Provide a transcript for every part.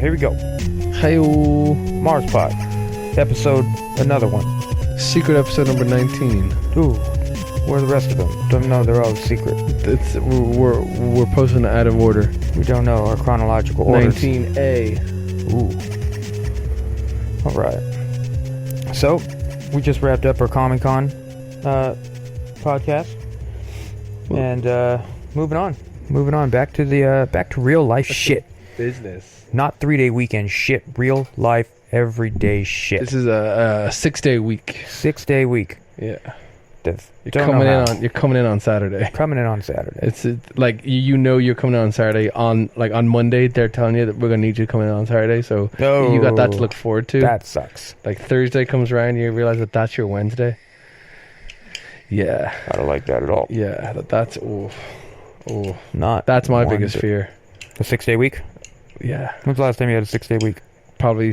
Here we go. Hey-o. Mars Pod. Another one. Secret episode number 19. Ooh. Where are the rest of them? Don't know. They're all secret. We're posting it out of order. We don't know our chronological order. 19A. Ooh. Alright. So, we just wrapped up our Comic-Con podcast. And moving on. Back to real life shit. Business. Not 3-day weekend shit. Real life, everyday shit. This is a 6-day week. 6-day week. Yeah. You're You're coming in on Saturday. coming in on Saturday. It's like you're coming in on Saturday. On Monday, they're telling you that we're gonna need you to come in on Saturday. So you got that to look forward to. That sucks. Like Thursday comes around, you realize that that's your Wednesday. Yeah. I don't like that at all. Yeah. That's That's my biggest fear. A 6-day week? Yeah. When's the last time you had a 6-day week? Probably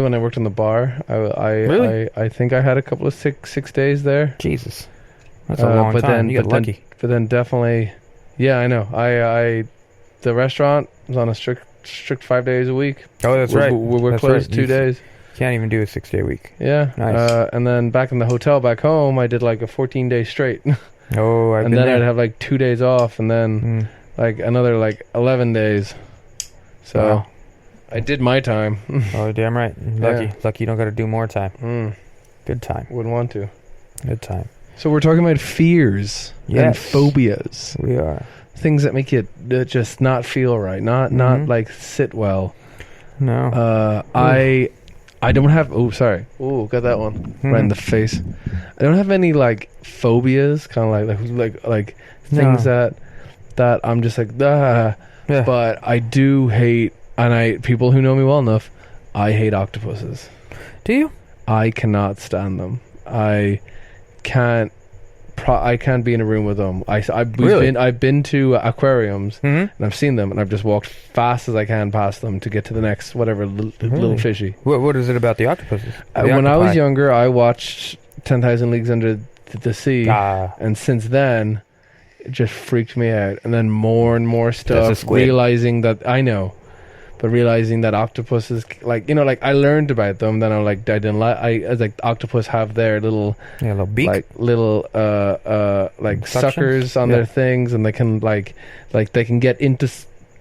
when I worked in the bar. Really? I think I had a couple of six days there. Jesus. That's a long time. You got lucky. But then definitely, yeah, I know. The restaurant was on a strict 5 days a week. Oh, that's right. We're closed right. 2 days. Can't even do a 6-day week. Yeah. Nice. And then back in the hotel back home, I did like a 14-day straight. Oh, I've been then there. I'd have like 2 days off, and then like another like 11 days. So wow. I did my time. Oh, damn right. Lucky. Yeah. Lucky you don't got to do more time. Good time. Wouldn't want to. Good time. So we're talking about fears and phobias. We are. Things that make you just not feel right, not like sit well. No. I don't have. Oh, sorry. Oh, got that one right in the face. I don't have any like phobias, kind of like things that I'm just like ah. Yeah. But I do hate, and people who know me well enough, I hate octopuses. Do you? I cannot stand them. I can't be in a room with them. I've been to aquariums and I've seen them, and I've just walked fast as I can past them to get to the next whatever little fishy. What is it about the octopuses? When I was younger, I watched 10,000 Leagues Under the Sea, and since then, it just freaked me out. And then more and more stuff, realizing that octopuses, like I learned about them. Then I didn't like. I was like, octopus have their little beak, like little suckers on their things, and they can like they can get into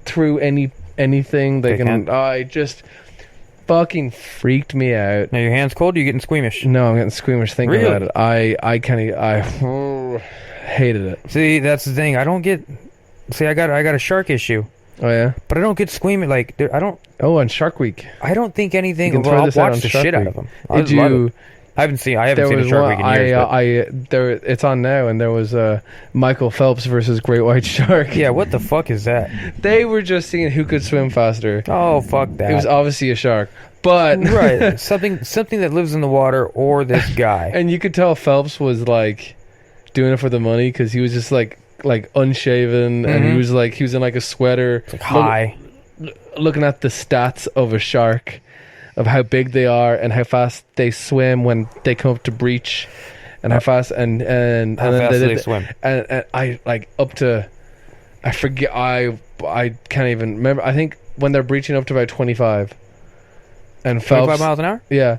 through anything. They can. I just fucking freaked me out. Now your hands cold? Or you getting squeamish? No, I'm getting squeamish thinking about it. I hated it. See, that's the thing. I don't get. See, I got a shark issue. Oh yeah, but I don't get squeamish. Like I don't. Oh, on Shark Week. I don't think anything. I'll watch the shit out of them. I haven't seen a Shark Week in years. It's on now, and there was Michael Phelps versus Great White Shark. Yeah, what the fuck is that? They were just seeing who could swim faster. Oh, fuck that. It was obviously a shark, but right, something that lives in the water, or this guy. And you could tell Phelps was like doing it for the money, because he was just like unshaven, and he was in like a sweater, high, looking at the stats of a shark, of how big they are and how fast they swim when they come up to breach, and how fast and how fast they swim. And I like up to, I forget, I can't even remember. I think when they're breaching up to about 25, and Phelps 25 miles an hour. Yeah,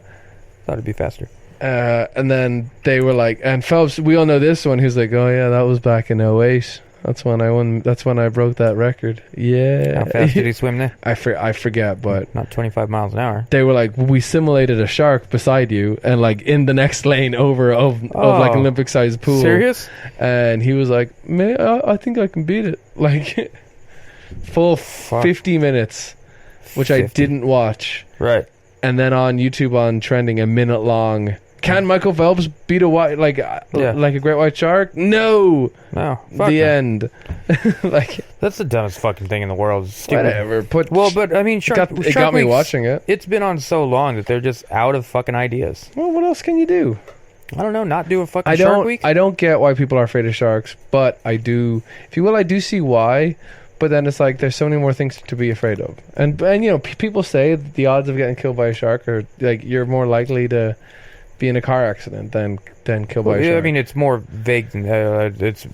thought it'd be faster. And then they were like, and Phelps, we all know this one. Who's like, oh yeah, that was back in 08. That's when I won. That's when I broke that record. Yeah. How fast did he swim there? I forget, but not 25 miles an hour. They were like, we simulated a shark beside you, and like in the next lane over of like Olympic-sized pool. Serious? And he was like, I think I can beat it. Like full 50 minutes, which 50. I didn't watch. Right. And then on YouTube on trending, a minute long. Can Michael Phelps beat a like a great white shark? No. End. Like, that's the dumbest fucking thing in the world. It's stupid. Whatever. But I mean, it got me watching it. It's been on so long that they're just out of fucking ideas. Well, what else can you do? I don't know. Not do a fucking Shark Week. I don't get why people are afraid of sharks, but I do. If you will, I do see why. But then it's like there's so many more things to be afraid of, and people say that the odds of getting killed by a shark are like you're more likely to be in a car accident than killed by a shark. I mean, it's more vague than it's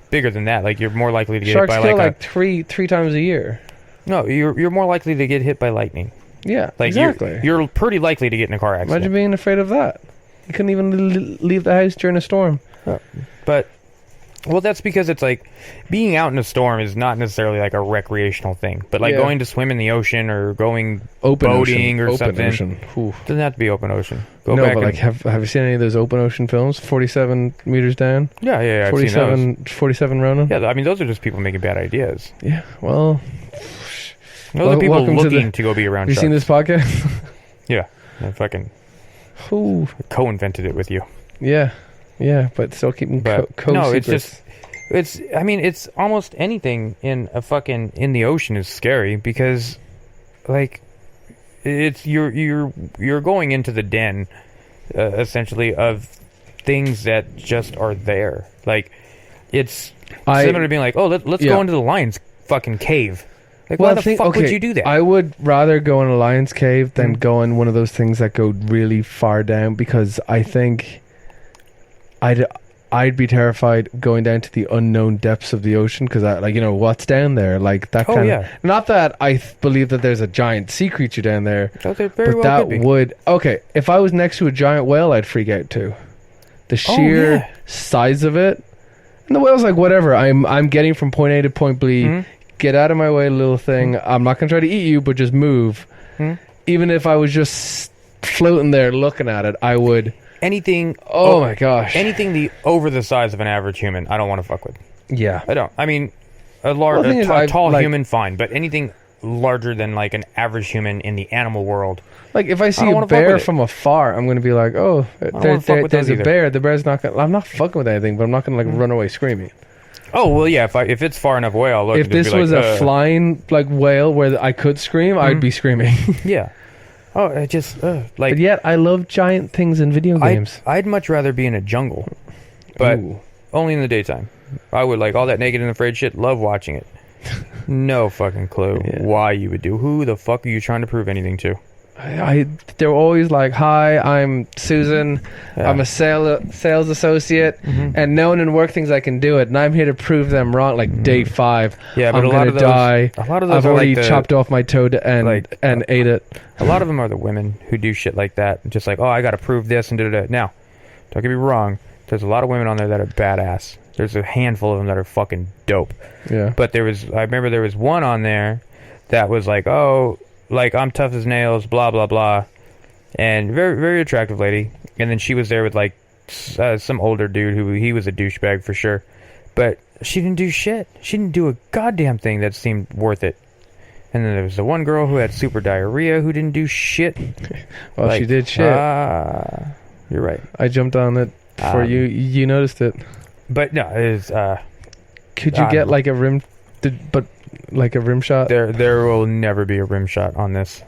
bigger than that. Like you're more likely to get sharks hit by kill like three times a year. No, you're more likely to get hit by lightning. Yeah, Like exactly. You're pretty likely to get in a car accident. Imagine being afraid of that. You couldn't even leave the house during a storm. But, well, that's because it's like being out in a storm is not necessarily like a recreational thing. But like going to swim in the ocean or going boating or something. Ocean. Ooh. Doesn't have to be open ocean. But like, have you seen any of those open ocean films? 47 meters down. Yeah. 47 Ronin. Yeah, I mean those are just people making bad ideas. Yeah. Well, those are people looking to to go be around. Have you seen this podcast? Yeah, I fucking co-invented it with you. Yeah, but still keeping no, it's just. I mean, it's almost anything in the ocean is scary because, like, it's you're going into the den, essentially, of things that just are there. Like, it's similar to being like, oh, let's go into the lion's fucking cave. Like, why the fuck would you do that? I would rather go in a lion's cave than go in one of those things that go really far down, because I think I'd be terrified going down to the unknown depths of the ocean, because what's down there, like that kind of. Not that I believe that there's a giant sea creature down there, if I was next to a giant whale, I'd freak out too. The sheer size of it, and the whale's like, whatever, I'm getting from point A to point B. Get out of my way, little thing. I'm not gonna try to eat you, but just move. Even if I was just floating there looking at it, I would. Anything. Oh my gosh. Anything over the size of an average human, I don't want to fuck with. Yeah. I don't. I mean, a tall human, fine, but anything larger than like an average human in the animal world. Like if I see a bear from afar, I'm going to be like, oh, there's a bear. The bear's not going to. I'm not fucking with anything, but I'm not going to like run away screaming. Oh well, yeah. If it's far enough away, I'll look. If this was a flying like whale where I could scream, I'd be screaming. Yeah. Oh, I just like. But yet, I love giant things in video games. I'd much rather be in a jungle, but only in the daytime. I would like all that naked and afraid shit. Love watching it. No fucking clue why you would do. Who the fuck are you trying to prove anything to? They're always like, hi, I'm Susan. I'm a sales associate, and no one in work thinks I can do it, and I'm here to prove them wrong. Like day 5, yeah, but I'm gonna die. A lot of those I've already chopped off my toe and ate it. A lot of them are the women who do shit like that, just like, oh, I got to prove this and da-da-da. Now, don't get me wrong. There's a lot of women on there that are badass. There's a handful of them that are fucking dope. Yeah. But I remember there was one on there that was like, oh, like, I'm tough as nails, blah, blah, blah. And very, very attractive lady. And then she was there with, like, some older dude he was a douchebag for sure. But she didn't do shit. She didn't do a goddamn thing that seemed worth it. And then there was the one girl who had super diarrhea who didn't do shit. Well, like, she did shit. You're right. I jumped on it before you noticed it. But no, it was... could you get, like, a rim... like a rim shot? There will never be a rim shot on this.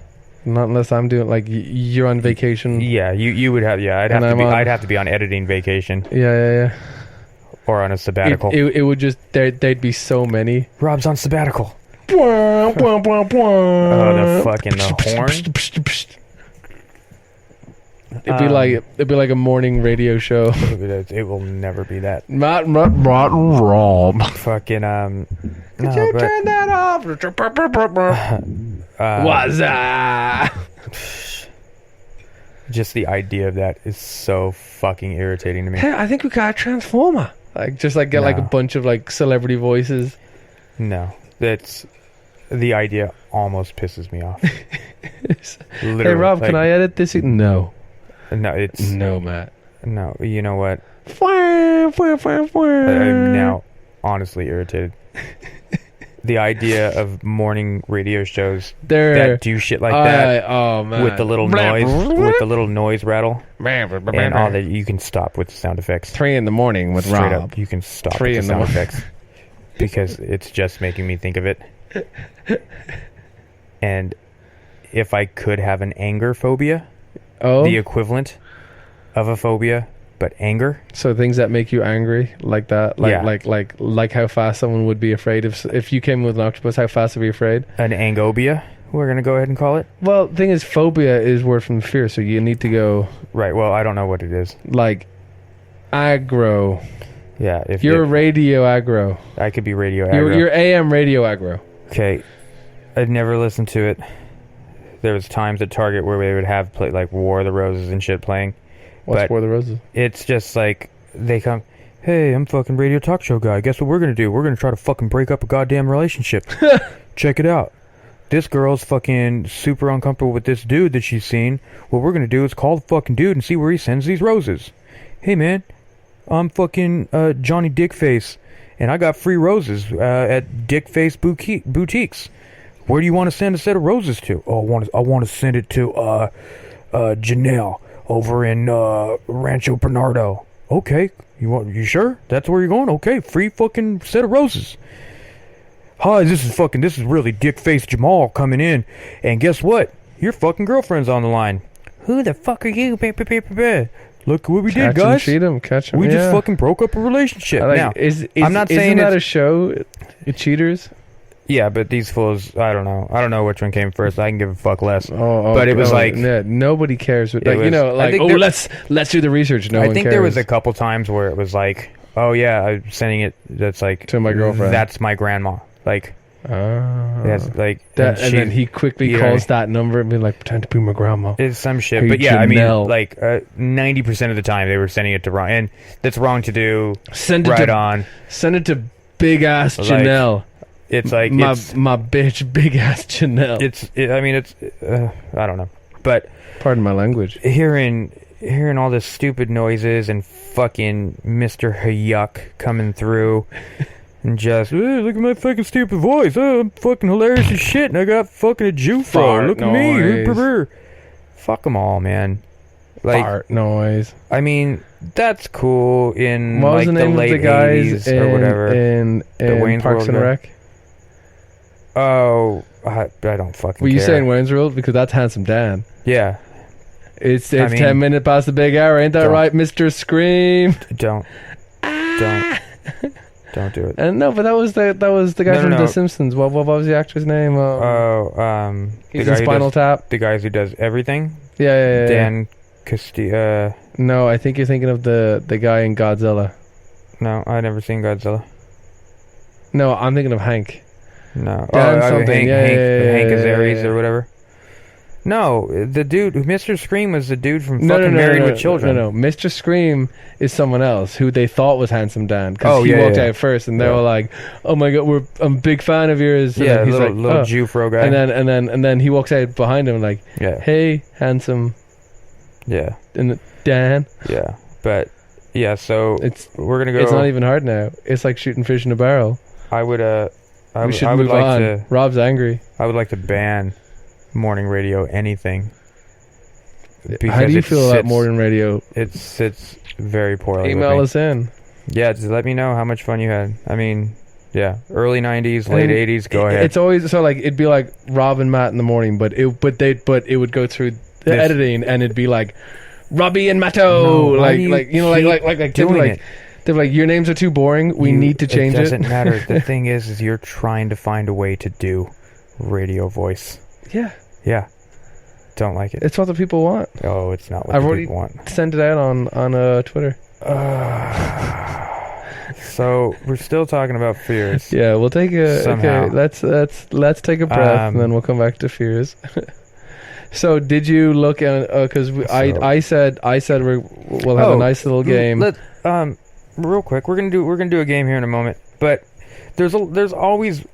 Not unless I'm doing, like, you're on vacation. Yeah, you would have, I'd have to be on editing vacation. Yeah. Or on a sabbatical. It would just, they'd be so many. Rob's on sabbatical. Oh, the horn. It'd be like a morning radio show. It will never be that. Rob. Fucking Could you turn that off? What's up? Just the idea of that is so fucking irritating to me. Hey, I think we got a transformer. Like, just like get like a bunch of like celebrity voices. No, that's the idea. Almost pisses me off. Literally, hey Rob, can I edit this? No, it's no, Matt. No, you know what? I'm now honestly irritated. The idea of morning radio shows that do shit like that, with the little noise rattle, and all that, you can stop with the sound effects. 3 a.m. with Straight Rob. Up, you can stop with the sound effects because it's just making me think of it. And if I could have an anger phobia, the equivalent of a phobia, but anger. So things that make you angry, like that, like how fast someone would be afraid if you came with an octopus. How fast would be afraid? An angobia, we're gonna go ahead and call it. Well, the thing is, phobia is word from fear, so you need to go right. Well, I don't know what it is. Like aggro. Yeah, if you're radio aggro, I could be radio aggro. You're AM radio aggro. Okay, I'd never listened to it. There was times at Target where we would have play like War of the Roses and shit playing. What's But War of the Roses? it's just like they come, hey, I'm fucking radio talk show guy. Guess what we're gonna do? We're gonna try to fucking break up a goddamn relationship. Check it out. This girl's fucking super uncomfortable with this dude that she's seen. What we're gonna do is call the fucking dude and see where he sends these roses. Hey man, I'm fucking Johnny Dickface, and I got free roses at Dickface Boutiques. Where do you want to send a set of roses to? Oh, I want to send it to Janelle over in Rancho Bernardo. Okay, you sure? That's where you're going? Okay, free fucking set of roses. Hi, this is really Dickface Jamal coming in, and guess what? Your fucking girlfriend's on the line. Who the fuck are you? Look what we did, guys. Catch 'em. We just fucking broke up a relationship. Now, I'm not saying that a show, Cheaters. Yeah, but these fools, I don't know. I don't know which one came first. I can give a fuck less. Oh, but it was like nobody cares. Like, was, let's do the research. No one cares. I think there was a couple times where it was like, oh yeah, I'm sending it. That's like to my girlfriend. That's my grandma. Like, that's like that, and then he quickly calls that number and be like, pretend to be my grandma. It's some shit. Hey, but yeah, Janelle. I mean, like 90% of the time they were sending it to wrong, and that's wrong to do. Send it Send it to big ass Janelle. It's like my bitch, big ass Janelle. I don't know, but pardon my language. Hearing all this stupid noises and fucking Mr. Hayuck coming through, and just look at my fucking stupid voice. I'm fucking hilarious as shit, and I got fucking a Jew fart. Look at me. Fuck them all, man. Like fart noise. I mean, that's cool in what like was the name late of the guys 80s or whatever. In Wayne's Parks World and Rec? Oh, I don't fucking Were you care. saying Wayne's World? Because that's Handsome Dan. Yeah. It's 10 minutes past the big hour. Ain't that right, Mr. Scream? Don't do it. And no, but that was the guy from The Simpsons. What was the actor's name? He's in Spinal Tap. The guys who does everything. Yeah. Dan Castillo. No, I think you're thinking of the guy in Godzilla. No, I've never seen Godzilla. No, I'm thinking of Hank. No. Hank Azaris or whatever. No, the dude, Mr. Scream was the dude from fucking Married with Children. No, Mr. Scream is someone else who they thought was Handsome Dan because he walked out first, and they were like, "Oh my god, I'm a big fan of yours." And yeah, he's little Jew fro guy. And then he walks out behind him like, "Hey, handsome." Yeah. And Dan. Yeah, but yeah, so we're gonna go. It's not even hard now. It's like shooting fish in a barrel. I would we should move on. Rob's angry. I would like to ban morning radio anything. How do you feel about morning radio? It sits very poorly. Email us in. Yeah, just let me know how much fun you had. I mean, yeah, early 90s, late 80s, go ahead. It's always so like it'd be like Rob and Matt in the morning, but it would go through the editing and it'd be like Robbie and Matto, they're like, your names are too boring. We need to change it. It doesn't matter. The thing is you're trying to find a way to do radio voice. Yeah. Yeah. Don't like it. It's what the people want. Oh, it's not what the people want. I've already sent it out on Twitter. So we're still talking about fears. Yeah, we'll take a somehow. Okay, let's take a breath and then we'll come back to fears. So did you look at because I said we'll have a nice little game. Real quick, we're gonna do a game here in a moment, but there's always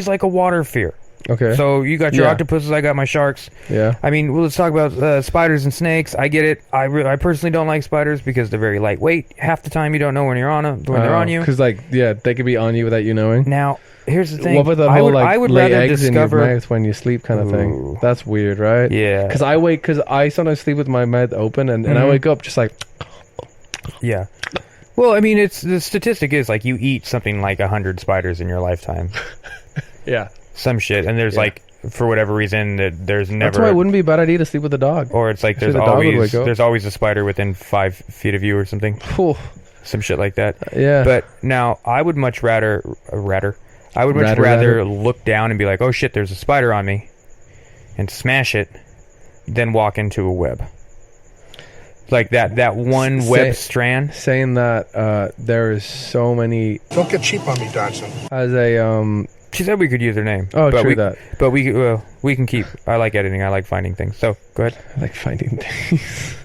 like a water fear. Okay. So you got your octopuses, I got my sharks. Yeah. I mean, let's talk about spiders and snakes. I get it. I personally don't like spiders because they're very lightweight. Half the time you don't know when you're on them, when they're on you. Because they could be on you without you knowing. Now, here's the thing. What about the whole I would lay rather eggs discover in your mouth when you sleep kind of thing? That's weird, right? Yeah. Because I sometimes sleep with my mouth open and I wake up just like. Yeah. Well, I mean, the statistic is like you eat something like 100 spiders in your lifetime. Yeah. Some shit, and there's like, for whatever reason, that there's never. That's why it wouldn't be a bad idea to sleep with a dog. Or it's like there's always a spider within 5 feet of you or something. Some shit like that. Yeah. But now I would much rather look down and be like, oh shit, there's a spider on me, and smash it, than walk into a web. Like that one web strand. Saying that there is so many. Don't get cheap on me, Dodson. She said we could use her name. Oh, but true that. But we can keep. I like editing. I like finding things. So go ahead. I like finding things.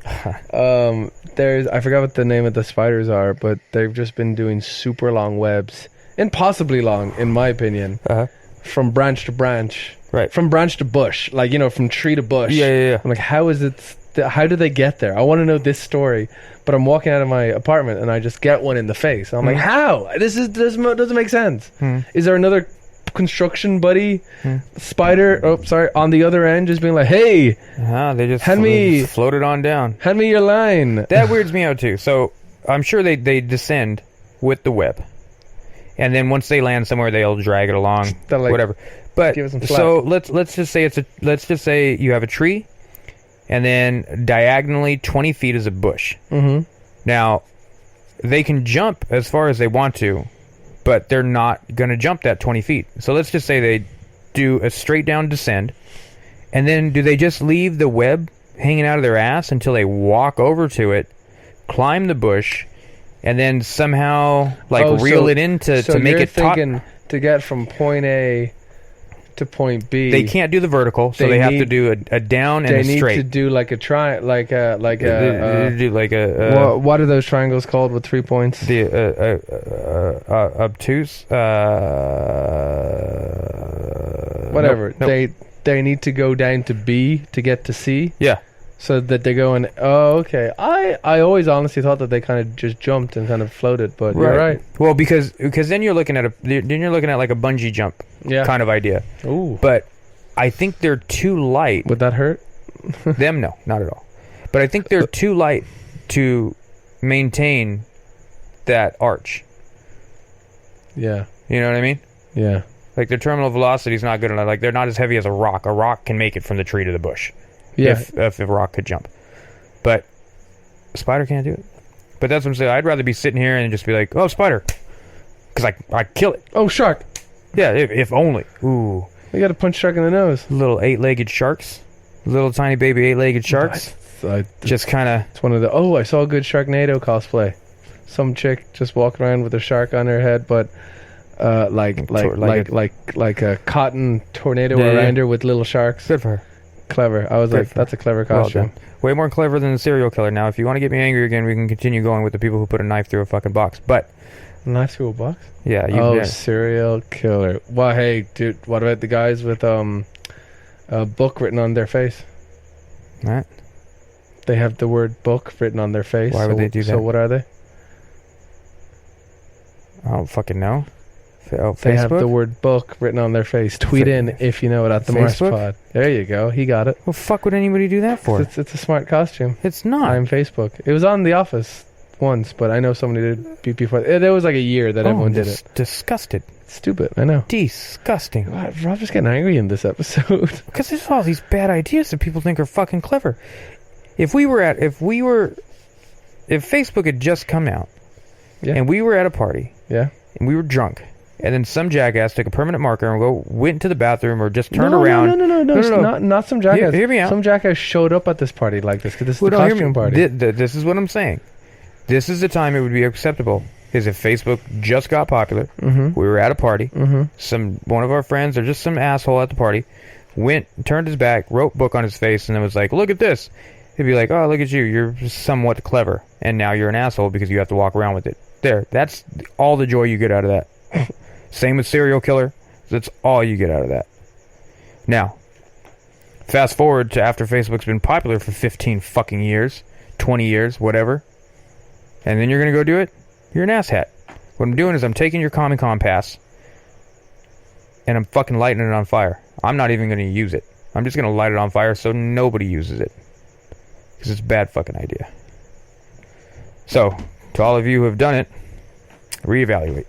I forgot what the name of the spiders are, but they've just been doing super long webs, impossibly long, in my opinion, from branch to branch, right? From branch to bush, like from tree to bush. Yeah. I'm like, how is it? How do they get there? I want to know this story. But I'm walking out of my apartment and I just get one in the face. I'm like, how? This doesn't make sense. Is there another construction buddy spider on the other end just being like, hey, they just floated on down, hand me your line? That weirds me out too. So I'm sure they descend with the web, and then once they land somewhere they'll drag it along, whatever. But so let's just say you have a tree, and then diagonally 20 feet is a bush. Now they can jump as far as they want to, but they're not going to jump that 20 feet. So let's just say they do a straight down descend, and then do they just leave the web hanging out of their ass until they walk over to it, climb the bush, and then somehow reel it in to make it thinking to get from point A to point B? They can't do the vertical, so they have to do a down and a straight. They need to do like a what are those triangles called with 3 points? The obtuse. Whatever. Nope. They need to go down to B to get to C. Yeah. So that they're going. Oh, okay. I always honestly thought that they kind of just jumped and kind of floated, but you're right. Well, because then you're looking at like a bungee jump kind of idea. Ooh. But I think they're too light. Would that hurt? Them, no, not at all. But I think they're too light to maintain that arch. Yeah. You know what I mean? Yeah. Like their terminal velocity is not good enough. Like they're not as heavy as a rock. A rock can make it from the tree to the bush. Yeah. If a rock could jump. But a spider can't do it. But that's what I'm saying. I'd rather be sitting here and just be like, oh, spider. Because I kill it. Oh, shark. Yeah, if only. Ooh. You got to punch shark in the nose. Little 8-legged sharks. Little tiny baby 8-legged sharks. Just kind of. It's one of the. Oh, I saw a good Sharknado cosplay. Some chick just walking around with a shark on her head, but like a cotton tornado around her with little sharks. Good for her. Clever. I was like, that's a clever costume. Way more clever than the serial killer. Now, if you want to get me angry again, we can continue going with the people who put a knife through a fucking box. But knife through a box? Yeah. Serial killer. Well, hey, dude, what about the guys with a book written on their face? What? They have the word book written on their face. Why would they do that? So what are they? I don't fucking know. They have the word book written on their face. Tweet in if you know it at the Mars Pod. There you go. He got it. Well, fuck would anybody do that for? It's a smart costume. It's not. I'm Facebook. It was on The Office once, but I know somebody did before. There was like a year that everyone did it. Disgusted. Stupid. I know. Disgusting. God, Rob's just getting angry in this episode. Because there's all these bad ideas that people think are fucking clever. If Facebook had just come out, and we were at a party, and we were drunk, and then some jackass took a permanent marker and went to the bathroom or just turned around. No. Not some jackass. Hear me out. Some jackass showed up at this party like this because this is the costume party. This is what I'm saying. This is the time it would be acceptable. Is if Facebook just got popular, we were at a party, one of our friends or just some asshole at the party went, turned his back, wrote book on his face, and then was like, "Look at this." He'd be like, "Oh, look at you. You're somewhat clever, and now you're an asshole because you have to walk around with it." There. That's all the joy you get out of that. Same with serial killer. That's all you get out of that. Now, fast forward to after Facebook's been popular for 15 fucking years, 20 years, whatever, and then you're going to go do it? You're an asshat. What I'm doing is I'm taking your Comic-Con pass, and I'm fucking lighting it on fire. I'm not even going to use it. I'm just going to light it on fire so nobody uses it. Because it's a bad fucking idea. So, to all of you who have done it, reevaluate.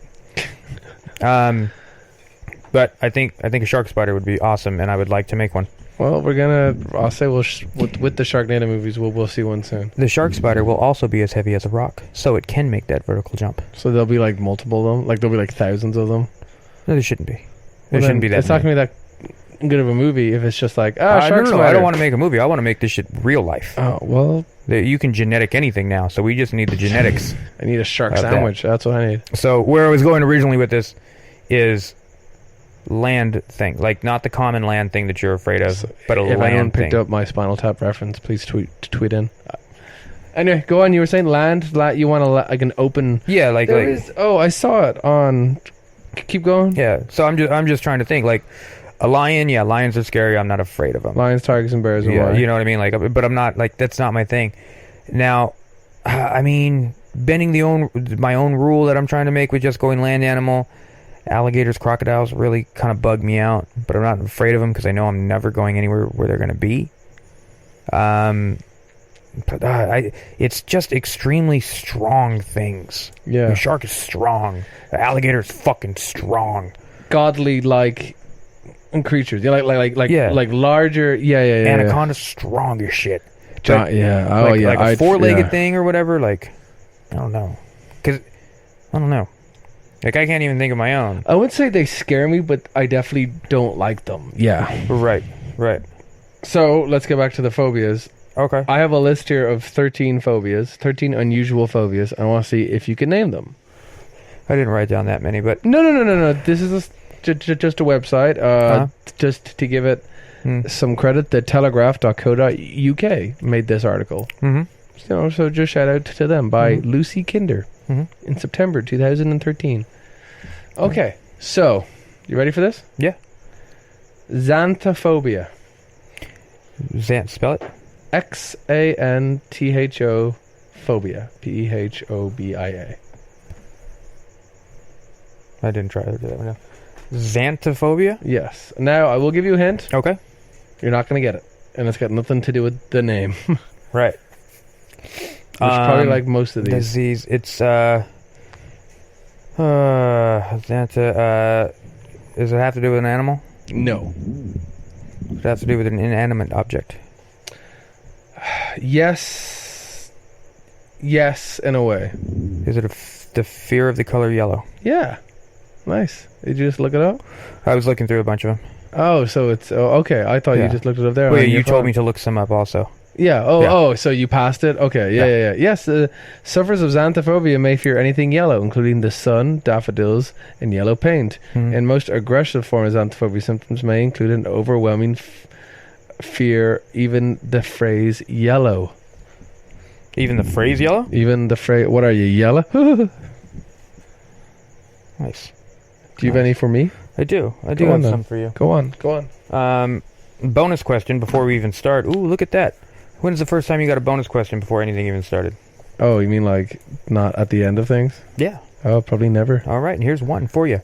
But I think a shark spider would be awesome, and I would like to make one. Well, I'll say with the Sharknado movies, we'll see one soon. The shark spider will also be as heavy as a rock, so it can make that vertical jump. So there'll be like multiple of them? Like there'll be like thousands of them? No, there shouldn't be. There shouldn't be that. It's not going to be that good of a movie if it's just like, shark spider. I don't want to make a movie. I want to make this shit real life. Oh, well. You can genetic anything now, so we just need the genetics. I need a shark sandwich. That's what I need. So where I was going originally with this is land thing, like not the common land thing that you're afraid of, but a If anyone land picked thing. up my Spinal Tap reference, please tweet in. Anyway, go on. You were saying land. You want like an open. Yeah, like There is. Oh, I saw it on. Keep going. yeah. So I'm just trying to think like a lion. Yeah, lions are scary. I'm not afraid of them. Lions, tigers, and bears. Yeah, Why? you know what I mean. Like, but I'm not like that's not my thing. Now, I mean, bending my own rule that I'm trying to make with just going land animal. Alligators, crocodiles really kind of bug me out, but I'm not afraid of them because I know I'm never going anywhere where they're going to be. But it's just extremely strong things. Yeah. The shark is strong. The alligator is fucking strong. Godly like creatures. Yeah, Yeah. like larger. Yeah. Anaconda's strong as shit. Yeah. Oh like, yeah. like a four-legged yeah. thing or whatever. Like, I don't know. Because, I don't know. Like, I can't even think of my own. I wouldn't say they scare me, but I definitely don't like them. Yeah. Right. So let's get back to the phobias. Okay. I have a list here of 13 phobias, 13 unusual phobias. I want to see if you can name them. I didn't write down that many, but... No. This is just a website. Just to give it some credit, the telegraph.co.uk made this article. Mm-hmm. So just shout out to them by Lucy Kinder in September 2013. Okay, so you ready for this? Yeah. Xanthophobia. Spell it? Xantho phobia. Phobia. I didn't try to do that one. No. Xanthophobia? Yes. Now I will give you a hint. Okay. You're not going to get it, and it's got nothing to do with the name. Which Right. probably like most of these. Disease. It's Xantha. Does it have to do with an animal? No. Does it have to do with an inanimate object? Yes, in a way. Is it the fear of the color yellow? Yeah. Nice. Did you just look it up? I was looking through a bunch of them. Oh, so it's okay. I thought Yeah. you just looked it up there. Wait, on your you told phone. me to look some up also. Yeah. Yeah. Oh. So you passed it. Okay. Yeah. Yes. Sufferers of xanthophobia may fear anything yellow, including the sun, daffodils, and yellow paint. In most aggressive forms of xanthophobia, symptoms may include an overwhelming fear, even the phrase yellow. Even the phrase yellow? Even the phrase. What are you, yellow? Do Nice. you have any for me? I do. I do Go on have then. some for you. Go on. Bonus question before we even start. Ooh, look at that. When's the first time you got a bonus question before anything even started? Oh, you mean like not at the end of things? Yeah. Oh, probably never. All right, and here's one for you.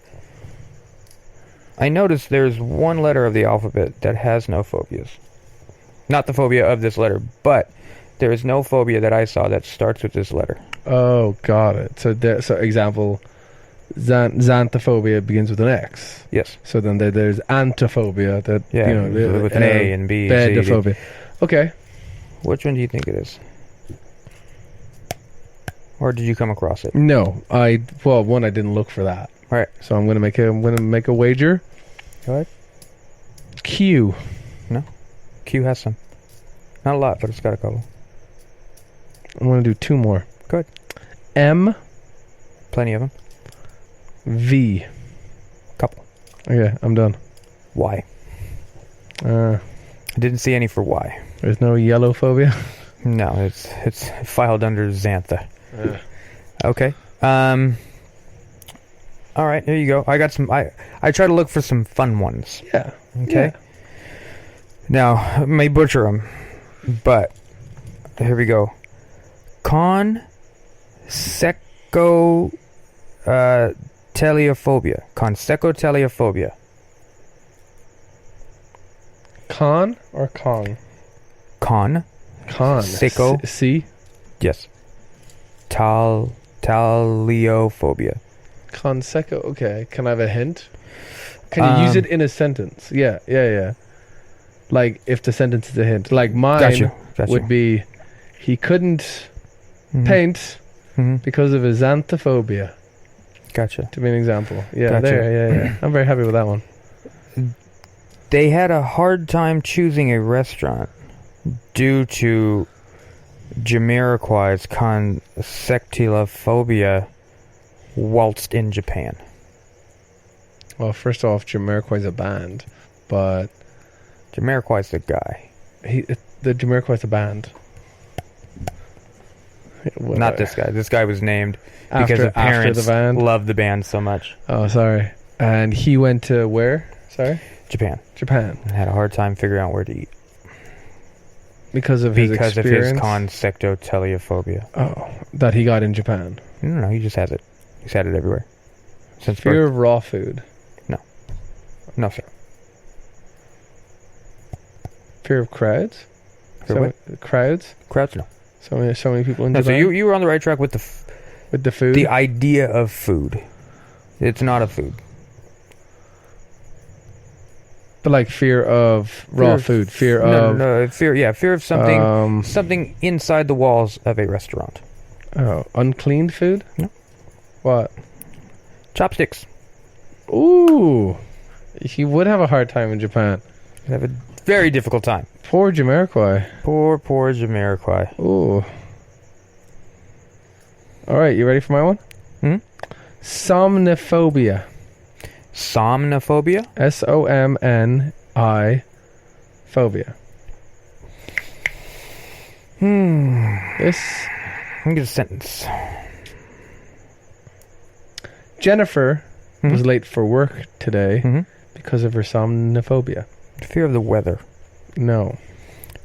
I noticed there's one letter of the alphabet that has no phobias. Not the phobia of this letter, but there is no phobia that I saw that starts with this letter. Oh, got it. So example, xanthophobia begins with an X. Yes. So then there's antophobia that with an A and B. C, D. bedophobia. Okay. Which one do you think it is? Or did you come across it? No, one, I didn't look for that. All right. So I'm gonna make a wager. Go ahead. Q. Q has some. Not a lot, but it's got a couple. I'm gonna do two more. Go ahead. M. Plenty of them. V. Couple. Okay, I'm done. Y. I didn't see any for Y. There's no yellow phobia. No, it's filed under Xantha. Okay. All right, here you go. I got some. I try to look for some fun ones. Yeah. Okay. Now, I may butcher them, but here we go. Teleophobia. Consecoteliophobia. Con or Kong? Con. Seco. C. Yes. Taliophobia. Conseco. Okay. Can I have a hint? Can you use it in a sentence? Yeah. Like if the sentence is a hint. Like mine Got you. would be, he couldn't paint because of his xanthophobia. Gotcha. To be an example. Yeah, Gotcha. Yeah. I'm very happy with that one. They had a hard time choosing a restaurant due to Jamiroquai's conseculophobia whilst in Japan. Well, first off, Jamiroquai's a band, but Jamiroquai's the guy. The Jamiroquai's a band. Not this guy. This guy was named because his after parents the band. loved the band so much. Oh, sorry. And he went to where? Sorry? Japan. Japan. Had a hard time figuring out where to eat. Because of his experience? consectoteleophobia. Oh, that he got in Japan. No, he just has it. He's had it everywhere. Since Fear birth. of raw food. No, sir. Fear of crowds? Fear what? Crowds? Crowds, no. So many people in No, Japan? so you were on the right track with with the food? the idea of food. It's not a food. But like fear of raw food. Fear of... Fear of something something inside the walls of a restaurant. Oh, unclean food? No. What? Chopsticks. Ooh. He would have a hard time in Japan. They have a very difficult time. Poor Jamiroquai. Poor Jamiroquai. Ooh. Alright, you ready for my one? Somniphobia. Somnophobia? SOMNI phobia. This... Let me get a sentence. Jennifer was late for work today because of her somniphobia. Fear of the weather. No.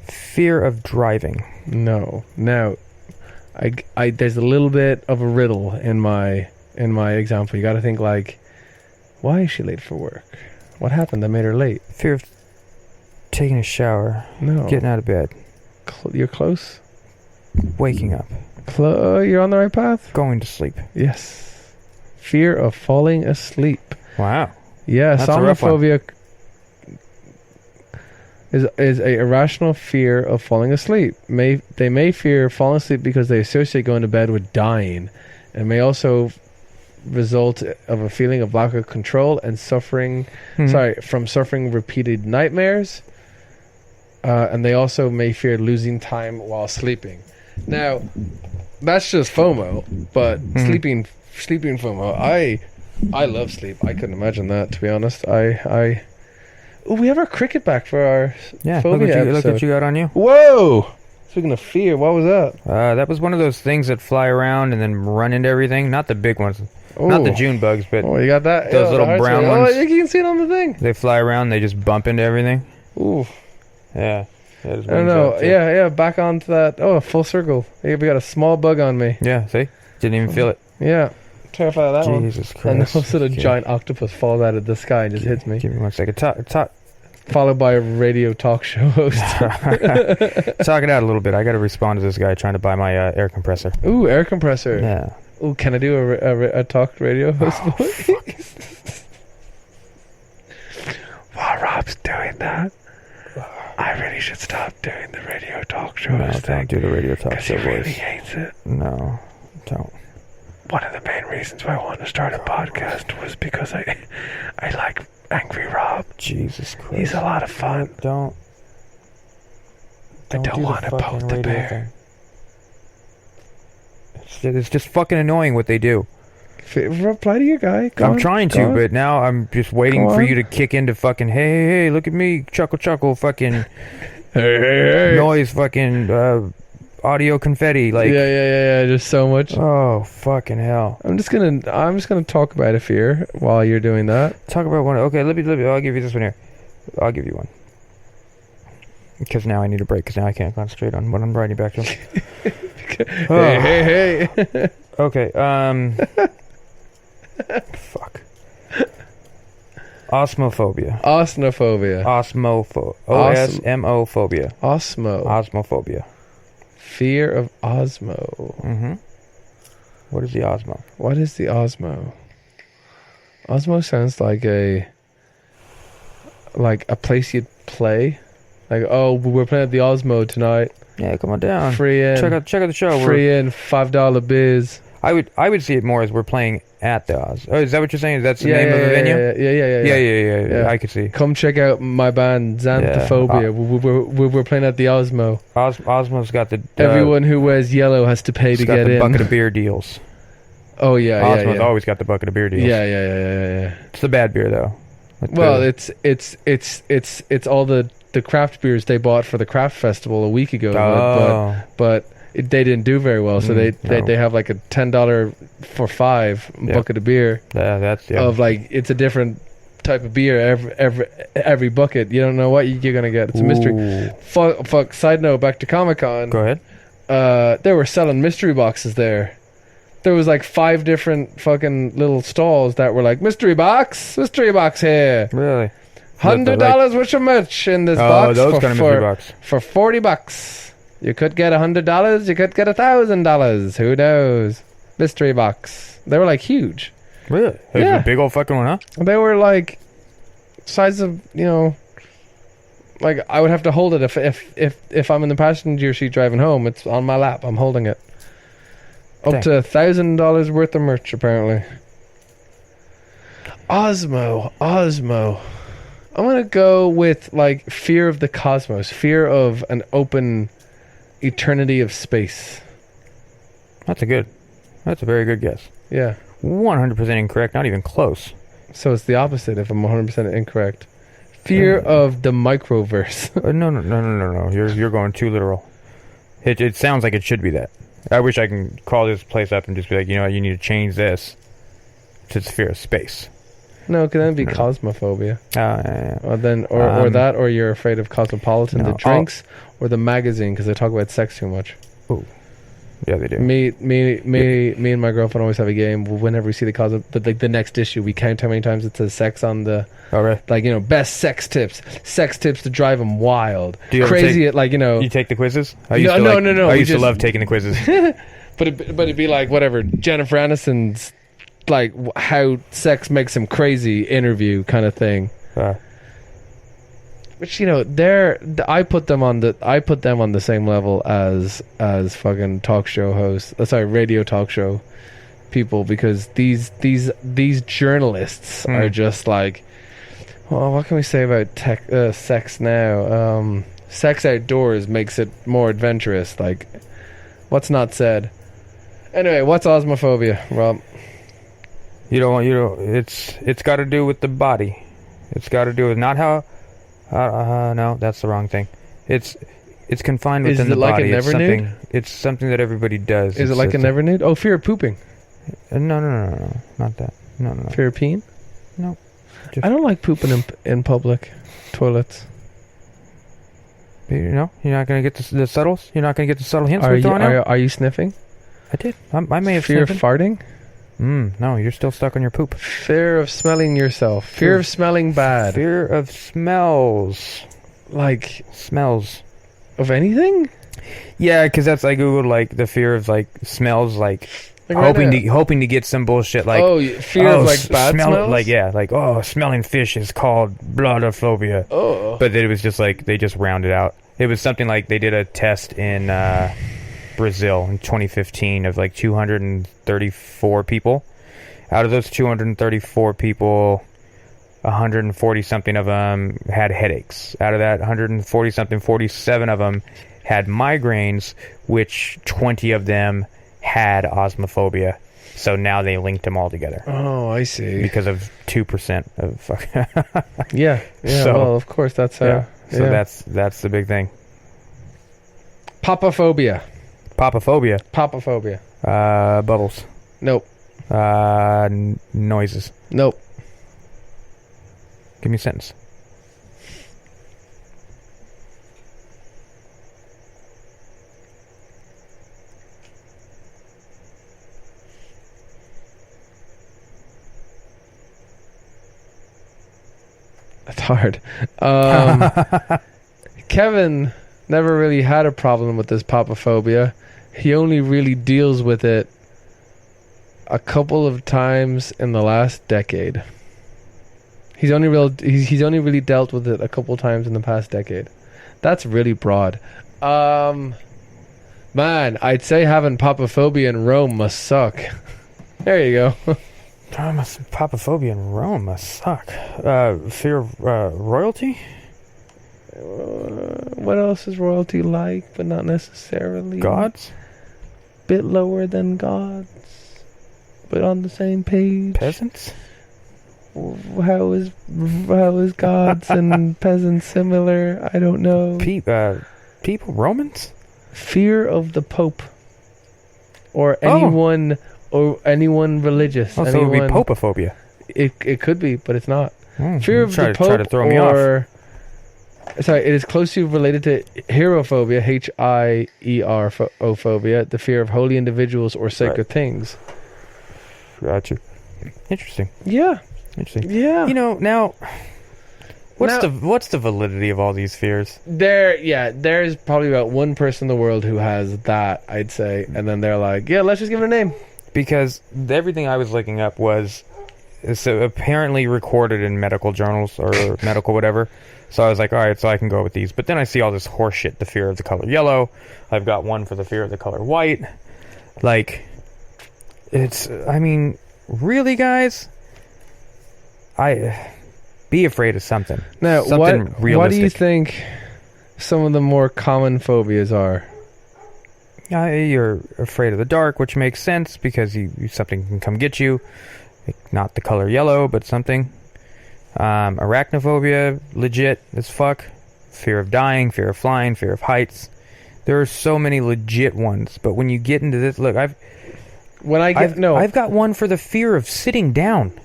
Fear of driving. No. Now, I there's a little bit of a riddle in my example. You got to think like, why is she late for work? What happened that made her late? Fear of taking a shower. No. Getting out of bed. You're close. Waking up. You're on the right path. Going to sleep. Yes. Fear of falling asleep. Wow. Yeah, That's a rough one. somniphobia is a irrational fear of falling asleep. They may fear falling asleep because they associate going to bed with dying, and may also result of a feeling of lack of control and suffering. From suffering repeated nightmares. And they also may fear losing time while sleeping. Now, that's just FOMO, but sleeping FOMO. I love sleep. I couldn't imagine that, to be honest. Ooh, we have our cricket back for our phobia episode. Look what you got on you. Whoa! Speaking of fear, what was that? That was one of those things that fly around and then run into everything. Not the big ones. Ooh. Not the June bugs, but you got that? those little brown ones. Oh, you can see it on the thing. They fly around, they just bump into everything. Ooh. Yeah. I don't know. Yeah, back onto that. Oh, full circle. We got a small bug on me. Yeah, see? Didn't even feel it. Yeah. Terrified of that one. Jesus Christ. And also the giant octopus falls out of the sky and just hits me. Give me 1 second. Talk Followed by a radio talk show host. it out a little bit. I got to respond to this guy trying to buy my air compressor. Ooh, air compressor. Yeah. Ooh, can I do a talk radio host voice? While Rob's doing that, I really should stop doing the radio talk show No, host don't do the radio talk show he voice. really hates it. No, don't. One of the main reasons why I wanted to start a podcast was because I like Angry Rob. Jesus Christ. He's a lot of fun. Don't I don't do want to fucking poke the radio bear. thing. It's just fucking annoying what they do. Reply to your guy. I'm trying to, but now I'm just waiting for you to kick into fucking, hey, look at me, chuckle, fucking hey. noise, fucking audio confetti, like. Yeah. Just so much. Oh, fucking hell. I'm just gonna talk about a fear while you're doing that. Talk about one. Okay, let me. I'll give you this one here. I'll give you one. Because now I need a break. Because now I can't concentrate on what I'm writing back to. Hey. Okay. Fuck. Osmophobia. Osmophobia. Osmophobia. Osmophobia. Fear of osmo. What is the osmo? What is the osmo? Osmo sounds like a place you'd play. Like, oh, we're playing at the Osmo tonight. Yeah, come on down. Free in. Check out the show. Free in, $5 biz. I would see it more as we're playing at the Oz. Oh, is that what you're saying? That's the name of the venue? Yeah. I could see. Come check out my band, Xanthophobia. We're playing at the Osmo. Osmo's got the... Everyone who wears yellow has to pay to get in. Got the bucket of beer deals. Oh yeah, Ozmo's yeah. always got the bucket of beer deals. Yeah. It's the bad beer though. Like Well, the- it's all the craft beers they bought for the craft festival a week ago, oh, but they didn't do very well. So no. they have like a $10 for 5 Yeah. bucket of beer that's of like it's a different type of beer every bucket. You don't know what you're gonna get. It's a mystery. Ooh. Fuck. Side note, back to Comic-Con. Go ahead. They were selling mystery boxes there. There was like 5 different fucking little stalls that were like mystery box here. Really? $100 worth of merch in this Oh, box those kind of mystery box. for $40. You could get $100. You could get $1,000. Who knows? Mystery box. They were like huge. Really? It was Yeah. a big old fucking one, huh? They were like size of like I would have to hold it if I'm in the passenger seat driving home. It's on my lap. I'm holding it. Up Dang. to $1,000 worth of merch apparently. Osmo. I'm gonna go with like fear of the cosmos, fear of an open eternity of space. That's a very good guess. Yeah. 100% incorrect, not even close. So it's the opposite if I'm 100% incorrect. Fear of the microverse. No. You're going too literal. It sounds like it should be that. I wish I can call this place up and just be like, you know what, you need to change this to fear of space. No, it could then be No. cosmophobia. Yeah. Or then, or that, or you're afraid of Cosmopolitan, No, the drinks, or the magazine because they talk about sex too much. Yeah, they do. Me and my girlfriend always have a game. Whenever we see the next issue, we count how many times it says sex on the All right. best sex tips to drive them wild, Do you ever crazy. You take the quizzes? I used No, to no. I we used to just- love taking the quizzes. But it'd be like whatever Jennifer Aniston's like how sex makes him crazy interview kind of thing. Which I put them on the same level as fucking talk show hosts. Radio talk show people because these journalists are just like, well, what can we say about sex now? Sex outdoors makes it more adventurous. Like, what's not said? Anyway, what's osmophobia, Rob? It's got to do with the body. It's got to do with not how. No, that's the wrong thing. It's confined within the body. It's something that everybody does. Is it like a never nude? Oh, fear of pooping. No, not that. No. Fear of peeing? No. I don't like pooping in public toilets. You're not gonna get the subtles. You're not gonna get the subtle hints we're throwing out. Are you sniffing? I did. I may have Fear of sniffed. farting? No, you're still stuck on your poop. Fear of smelling yourself. Fear of smelling bad. Fear of smells. Like Smells. of anything? Yeah, because that's I googled like the fear of like smells like Like right hoping to get some bullshit like fear of like bad smells. Like smelling fish is called bloodophobia. Oh, But it was just like they just rounded out. It was something like they did a test in Brazil in 2015 of like 234 people. Out of those 234 people, 140 something of them had headaches. Out of that 140 something, 47 of them had migraines, which 20 of them had osmophobia. So now they linked them all together. Oh, I see. Because of 2% of Yeah. So- Well, of course that's So yeah. that's the big thing. Papophobia. Papophobia. Papophobia. Bubbles. Nope. Noises. Nope. Give me a sentence. That's hard. Kevin never really had a problem with this papophobia. He only really deals with it a couple of times in the last decade. He's only really dealt with it a couple times in the past decade. That's really broad. Man, I'd say having papophobia in Rome must suck. There you go. Papophobia in Rome must suck. Fear of royalty? What else is royalty like, but not necessarily Gods? bit lower than gods? but on the same page. Peasants? How is gods and peasants similar? I don't know. People, Romans? Fear of the Pope, or anyone religious. Oh, so it would be popophobia. It could be, but it's not. Fear of the Pope, try to throw me off. Sorry, it is closely related to hierophobia, H-I-E-R-O-phobia, the fear of holy individuals or sacred things. Gotcha. Interesting. Yeah. Interesting. Yeah. You know, now, what's the validity of all these fears? There's probably about one person in the world who has that, I'd say, and then they're like, yeah, let's just give it a name. Because everything I was looking up was so apparently recorded in medical journals or medical whatever. So I was like, all right, so I can go with these. But then I see all this horse shit, the fear of the color yellow. I've got one for the fear of the color white. Like, really, guys? Be afraid of something. Now, something realistic. What do you think some of the more common phobias are? You're afraid of the dark, which makes sense because something can come get you. Not the color yellow, but something. Arachnophobia, legit as fuck. Fear of dying, fear of flying, fear of heights. There are so many legit ones, but when you get into this, look, I've got one for the fear of sitting down.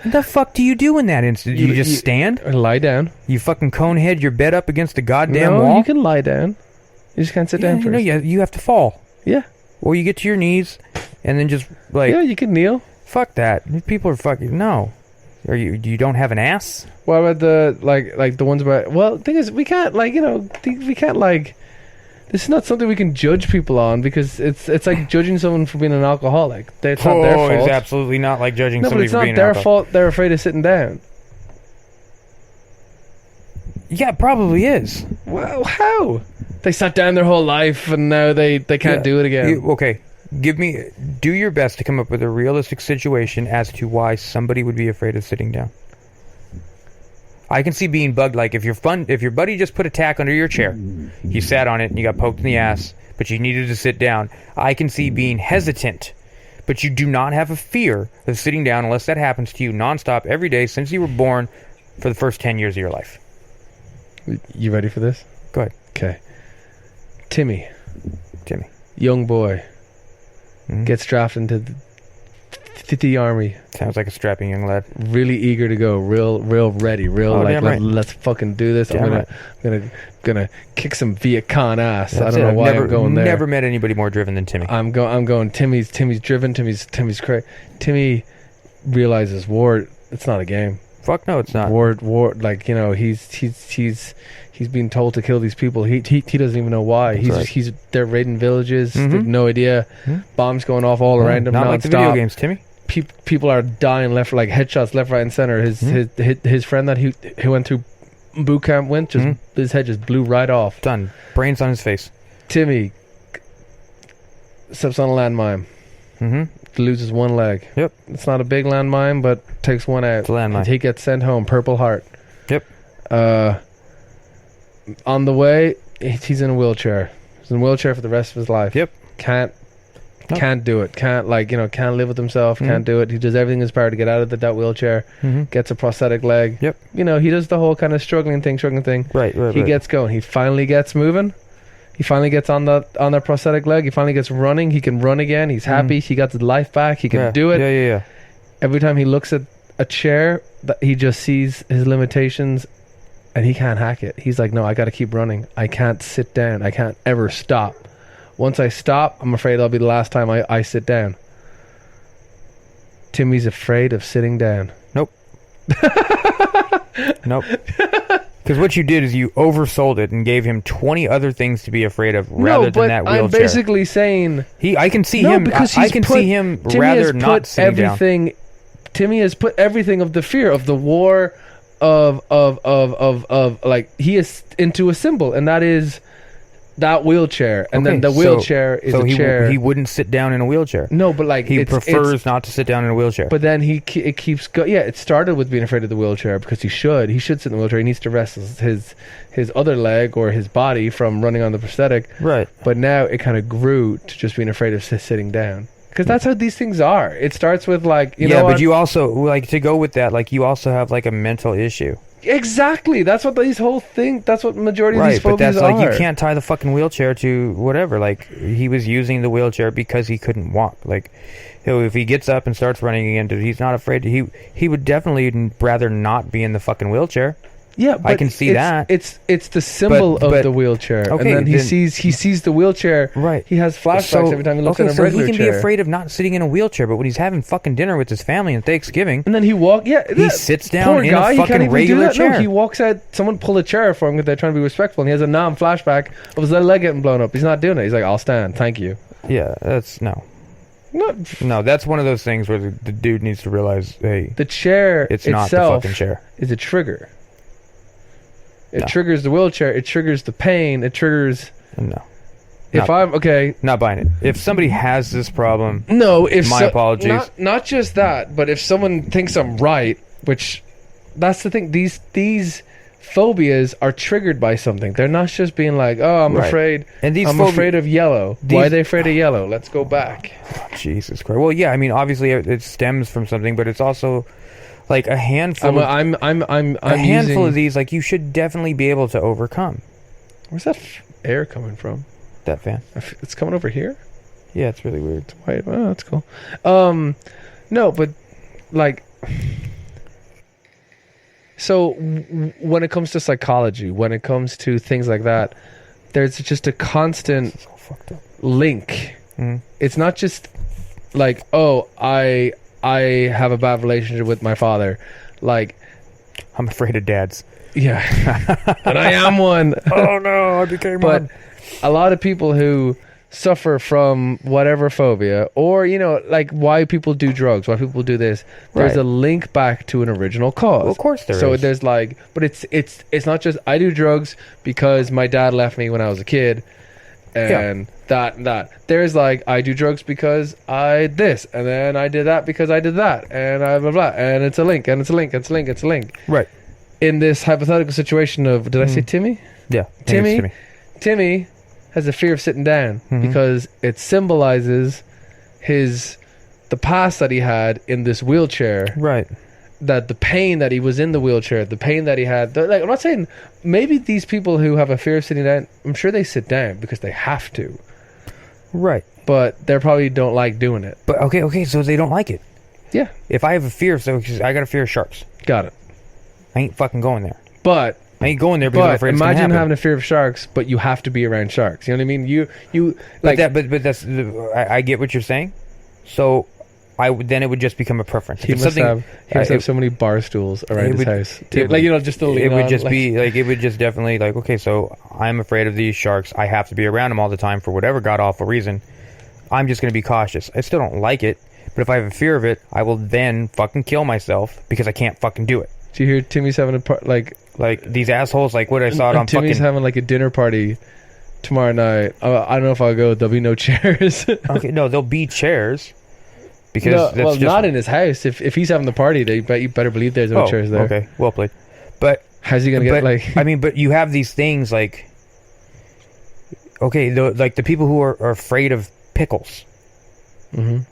What the fuck do you do in that instant? You just stand? Or lie down. You fucking conehead your bed up against the goddamn wall? No, you can lie down. You just can't sit down first. No, you have to fall. Yeah. Or you get to your knees, and then just, like... Yeah, you can kneel. Fuck that. People are fucking... No. You don't have an ass? What about the, like the ones about... Well, the thing is, we can't, we can't, this is not something we can judge people on, because it's like judging someone for being an alcoholic. It's not their fault. It's absolutely not like judging somebody for being an alcoholic. No, but it's not their fault they're afraid of sitting down. Yeah, it probably is. Well, how? They sat down their whole life, and now they can't do it again. Okay. Do your best to come up with a realistic situation as to why somebody would be afraid of sitting down. I can see being bugged, like if your buddy just put a tack under your chair, you sat on it and you got poked in the ass, but you needed to sit down. I can see being hesitant, but you do not have a fear of sitting down unless that happens to you nonstop every day since you were born for the first 10 years of your life. You ready for this? Go ahead. Okay. Timmy. Young boy. Mm-hmm. Gets drafted into the army. Sounds like a strapping young lad. Really eager to go. Real ready. Let's fucking do this. I'm gonna kick some Viet Cong ass. That's I don't know why I'm going there. Never met anybody more driven than Timmy. I'm going. Timmy's driven. Timmy's crazy. Timmy realizes war. It's not a game. Fuck no, it's not. War. He's being told to kill these people. He doesn't even know why. They're raiding villages. Mm-hmm. They have no idea. Mm-hmm. Bombs going off all around him. Not non-stop. like the video games, Timmy. People are dying left, like headshots left, right, and center. His friend that he went through boot camp his head just blew right off. Done. Brains on his face. Timmy steps on a landmine. Mm-hmm. Loses one leg. Yep. It's not a big landmine, but takes one out. It's a landmine. He gets sent home. Purple Heart. Yep. On the way, he's in a wheelchair. He's in a wheelchair for the rest of his life. Yep. Can't do it. Can't live with himself. Mm-hmm. Can't do it. He does everything in his power to get out of that wheelchair. Mm-hmm. Gets a prosthetic leg. Yep. He does the whole kind of struggling thing. Right. He gets going. He finally gets moving. He finally gets on that prosthetic leg. He finally gets running. He can run again. He's happy. He got his life back. He can do it. Yeah. Every time he looks at a chair, he just sees his limitations, and he can't hack it. He's like, no, I got to keep running. I can't sit down. I can't ever stop. Once I stop, I'm afraid that'll be the last time I sit down. Timmy's afraid of sitting down. Nope. Because what you did is you oversold it and gave him 20 other things to be afraid of rather than that wheelchair. I'm basically saying... I can see him rather not sitting down. Timmy has put everything of the fear of the war, of he is into a symbol, and that is that wheelchair, and then the wheelchair is a chair. He wouldn't sit down in a wheelchair. No, but he prefers not to sit down in a wheelchair. But then it keeps going. Yeah, it started with being afraid of the wheelchair because he should sit in the wheelchair. He needs to rest his other leg or his body from running on the prosthetic. Right. But now it kind of grew to just being afraid of sitting down. Because that's how these things are. It starts with like, you know Yeah, what? but you also, like, to go with that, like, you also have, like, a mental issue. Exactly. That's what these whole thing. That's what majority of these Right, but phobias that's, like, are. you can't tie the fucking wheelchair to whatever. Like, he was using the wheelchair because he couldn't walk. Like, if he gets up and starts running again, he's not afraid. He would definitely rather not be in the fucking wheelchair. Yeah, but I can see that. It's the symbol But- of the wheelchair, okay, and then he then- sees the wheelchair. Right. He has flashbacks every time he looks at a so regular he can chair. be afraid of not sitting in a wheelchair, but when he's having fucking dinner with his family on Thanksgiving, And then he he sits down Poor in guy, a he can't fucking even regular do that. chair. No, he walks out. Someone pull a chair for him because they're trying to be respectful, and he has a flashback of his leg getting blown up. He's not doing it. He's like, "I'll stand, thank you." Yeah, that's Not no. That's one of those things where the dude needs to realize, hey, the chair it's not the itself fucking chair. is a trigger. It No. triggers the wheelchair. It triggers the pain. It triggers. No, If I'm okay, not buying it. If somebody has this problem, no. If My apologies. Not just that, but if someone thinks I'm right, which that's the thing. These phobias are triggered by something. They're not just being like, "Oh, I'm Right. afraid. and these I'm afraid of yellow." Why are they afraid of yellow? Let's go back. Jesus Christ. Well, yeah, I mean, obviously it stems from something, but it's also like a handful. I'm a handful using, of these, like, you should definitely be able to overcome Where's that air coming from? that fan. It's coming over here. Yeah, it's really weird. Wait, oh, that's cool. No, but like, so when it comes to psychology, when it comes to things like that, there's just a constant It's all fucked up. link. Mhm. It's not just like, oh, I have a bad relationship with my father. Like, I'm afraid of dads. yeah, and I am one. Oh no, I became But one. a lot of people who suffer from whatever phobia, or like why people do drugs, why people do this, there's Right. a link back to an original cause. Well, of course there so is. there's like, but it's not just I do drugs because my dad left me when I was a kid, and that there's like I do drugs because I this, and then I did that because I did that, and I blah blah, and it's a link, and it's a link, it's a link, it's a link. Right. In this hypothetical situation of, did I say Timmy? Yeah. I think Timmy? it's Timmy has a fear of sitting down Mhm. because it symbolizes the past that he had in this wheelchair, Right. that the pain that he was in the wheelchair, the pain that he had. Like, I'm not saying maybe these people who have a fear of sitting down, I'm sure they sit down because they have to, Right. but they probably don't like doing it. But okay, so they don't like it. Yeah, If I have a fear, I got a fear of sharks. got it. I ain't fucking going there. But I ain't going there because I'm afraid it's gonna imagine happen. having a fear of sharks, but you have to be around sharks. You know what I mean? You But like but that's I get what you're saying. So then it would just become a preference. If he it's must something- have so many bar stools around it his would- house. it Like, would- just to lean it would on, just like- be like, it would just definitely like, okay, so I'm afraid of these sharks. I have to be around them all the time for whatever god awful reason. I'm just going to be cautious. I still don't like it, but if I have a fear of it, I will then fucking kill myself because I can't fucking do it. Do you hear Timmy's having Like these assholes, like what I saw it on Timmy's fucking. having like a dinner party tomorrow night. I don't know if I'll go. There'll be no chairs. Okay, no, there'll be chairs because No, that's well, just not in his house. If he's having the party, you better believe there's no chairs there. Okay, well played. But How's he gonna but get like? I mean, but you have these things like, okay, like the people who are afraid of pickles. Mhm.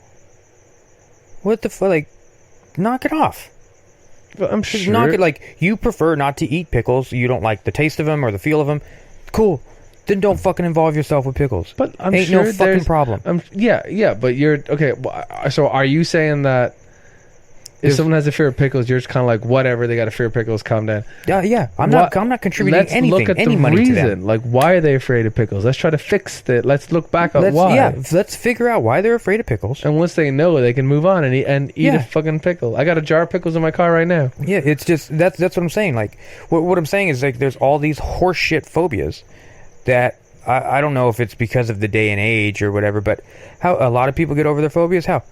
What the fuck? Like, knock it off. But I'm Just sure. knock it. Like, you prefer not to eat pickles. You don't like the taste of them or the feel of them. Cool. Then don't fucking involve yourself with pickles. But I'm Ain't sure no fucking there's problem. Yeah. But you're okay. So are you saying that if If- someone has a fear of pickles, you're just kind of like whatever? They got a fear of pickles. Calm down. Yeah. I'm What- not contributing Let's anything, look at any the money reason. to them. Like, why are they afraid of pickles? Let's try to fix that. Let's look back at why. Yeah, let's figure out why they're afraid of pickles. And once they know, they can move on and eat Yeah. a fucking pickle. I got a jar of pickles in my car right now. Yeah, it's just that's what I'm saying. Like, what I'm saying is like there's all these horseshit phobias that I don't know if it's because of the day and age or whatever, but how a lot of people get over their phobias. How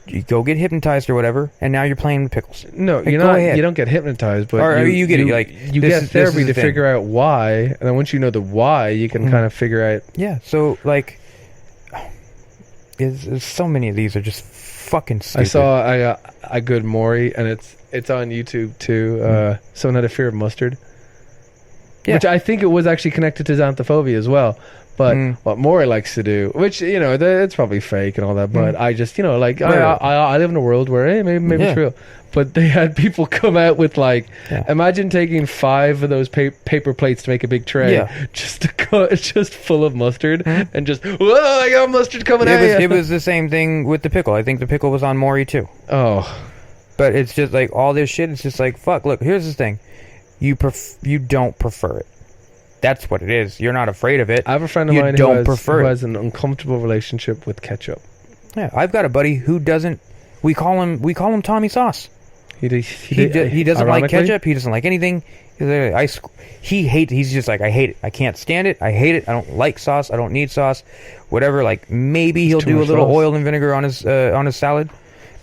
you go get hypnotized or whatever, and now you're playing with pickles. No, Like, you're go not. ahead. You don't get hypnotized, but Or you get it, like, you this get is therapy the to thing. figure out why, and then once you know the why, you can kind of figure out. Yeah, so like, it's so many of these are just fucking stupid. I saw a good Maury, and it's on YouTube too. Someone had a fear of mustard. Yeah. which I think it was actually connected to xanthophobia as well. But what Maury likes to do, which, you know, it's probably fake and all that, but I just, you know, like, I live in a world where, hey, maybe it's real. But they had people come out with, like, imagine taking 5 of those paper plates to make a big tray, just to cut, just full of mustard, and just, whoa, I got mustard coming out. It was the same thing with the pickle. I think the pickle was on Maury, too. Oh. But it's just, like, all this shit, it's just like, fuck, look, here's the thing. You don't prefer it. That's what it is. You're not afraid of it. I have a friend of mine who has an uncomfortable relationship with ketchup. Yeah, I've got a buddy who doesn't. We call him Tommy Sauce. He doesn't like ketchup. He doesn't like anything. He hates. He's just like, I hate it. I can't stand it. I hate it. I don't like sauce. I don't need sauce. Whatever. Like, maybe he'll do a little oil and vinegar on his salad.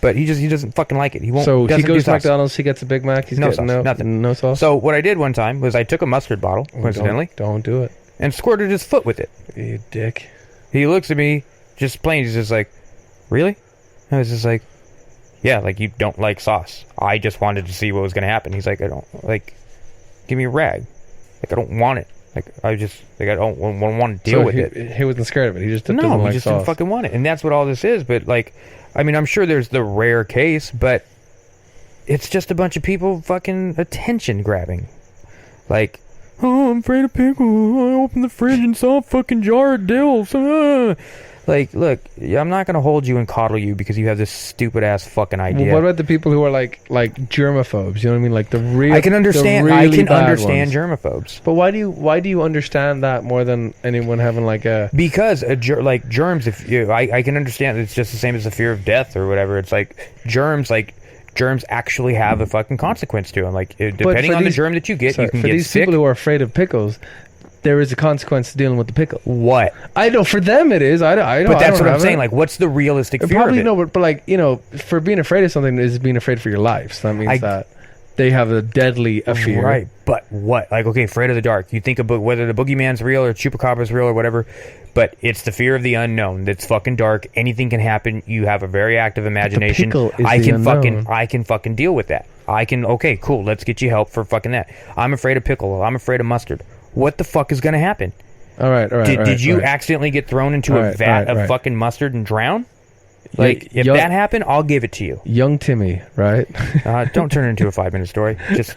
But he doesn't fucking like it. He won't. So he goes to McDonald's. He gets a Big Mac. He's no getting sauce, nothing. No sauce. So what I did one time was I took a mustard bottle, coincidentally, don't do it, and squirted his foot with it. You dick. He looks at me, just plain. He's just like, "Really?" I was just like, "Yeah, like you don't like sauce. I just wanted to see what was going to happen." He's like, "I don't like. Give me a rag. Like I don't want it. Like I don't want to deal with it." He wasn't scared of it. He just doesn't like sauce. Didn't fucking want it, and that's what all this is. But like. I mean, I'm sure there's the rare case, but it's just a bunch of people fucking attention grabbing. Like, oh, I'm afraid of pickles. I opened the fridge and saw a fucking jar of dills. Like, look, I'm not going to hold you and coddle you because you have this stupid ass fucking idea. Well, what about the people who are like germaphobes? You know what I mean? Like the real. I can understand. Really I can bad understand ones. germaphobes. But why do you understand that more than anyone having like a? Because like germs, I can understand. It's just the same as the fear of death or whatever. It's like germs actually have a fucking consequence to them. Like depending on the germ that you get, you can get sick. For these people who are afraid of pickles, there is a consequence to dealing with the pickle. What? I know for them it is. I don't. But that's what I'm saying. It. Like, what's the realistic fear probably of it? But like, you know, for being afraid of something is being afraid for your life. So that means that they have a deadly fear. Right. But what? Like, okay, afraid of the dark. You think about whether the boogeyman's real or chupacabra's real or whatever, but it's the fear of the unknown. That's fucking dark. Anything can happen. You have a very active imagination. The pickle is I can fucking deal with that. Okay, cool. Let's get you help for fucking that. I'm afraid of pickle. I'm afraid of mustard. What the fuck is going to happen? All right. Did you accidentally get thrown into a vat of fucking mustard and drown? Like, if that happened, I'll give it to you. Young Timmy, right? Don't turn it into a 5-minute story. Just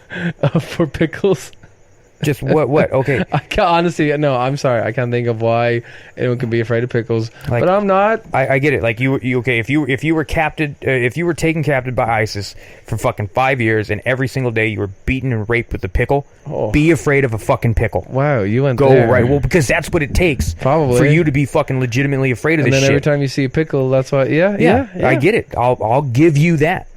for pickles. Just what? Okay. I can't, honestly, no, I'm sorry. I can't think of why anyone can be afraid of pickles. Like, but I'm not. I get it. Like you okay? If you were captured, if you were taken captive by ISIS for fucking 5 years, and every single day you were beaten and raped with a pickle, be afraid of a fucking pickle. Wow, you went there. Right. Well, because that's what it takes. Probably for you to be fucking legitimately afraid of this shit. And then every time you see a pickle, that's why. Yeah. I get it. I'll give you that.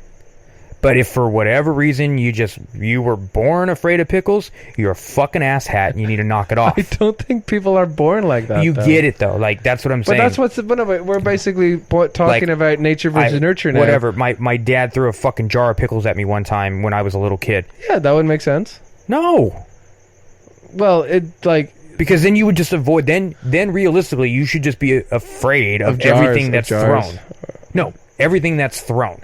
But if for whatever reason you were born afraid of pickles, you're a fucking asshat and you need to knock it off. I don't think people are born like that. You get it though. Like that's what I'm saying. But that's we're basically talking about nature versus nurture now. Whatever. My dad threw a fucking jar of pickles at me one time when I was a little kid. Yeah, that would make sense. No. Well, it like because then you would just avoid. Then realistically, you should just be afraid of everything that's thrown. No, everything that's thrown.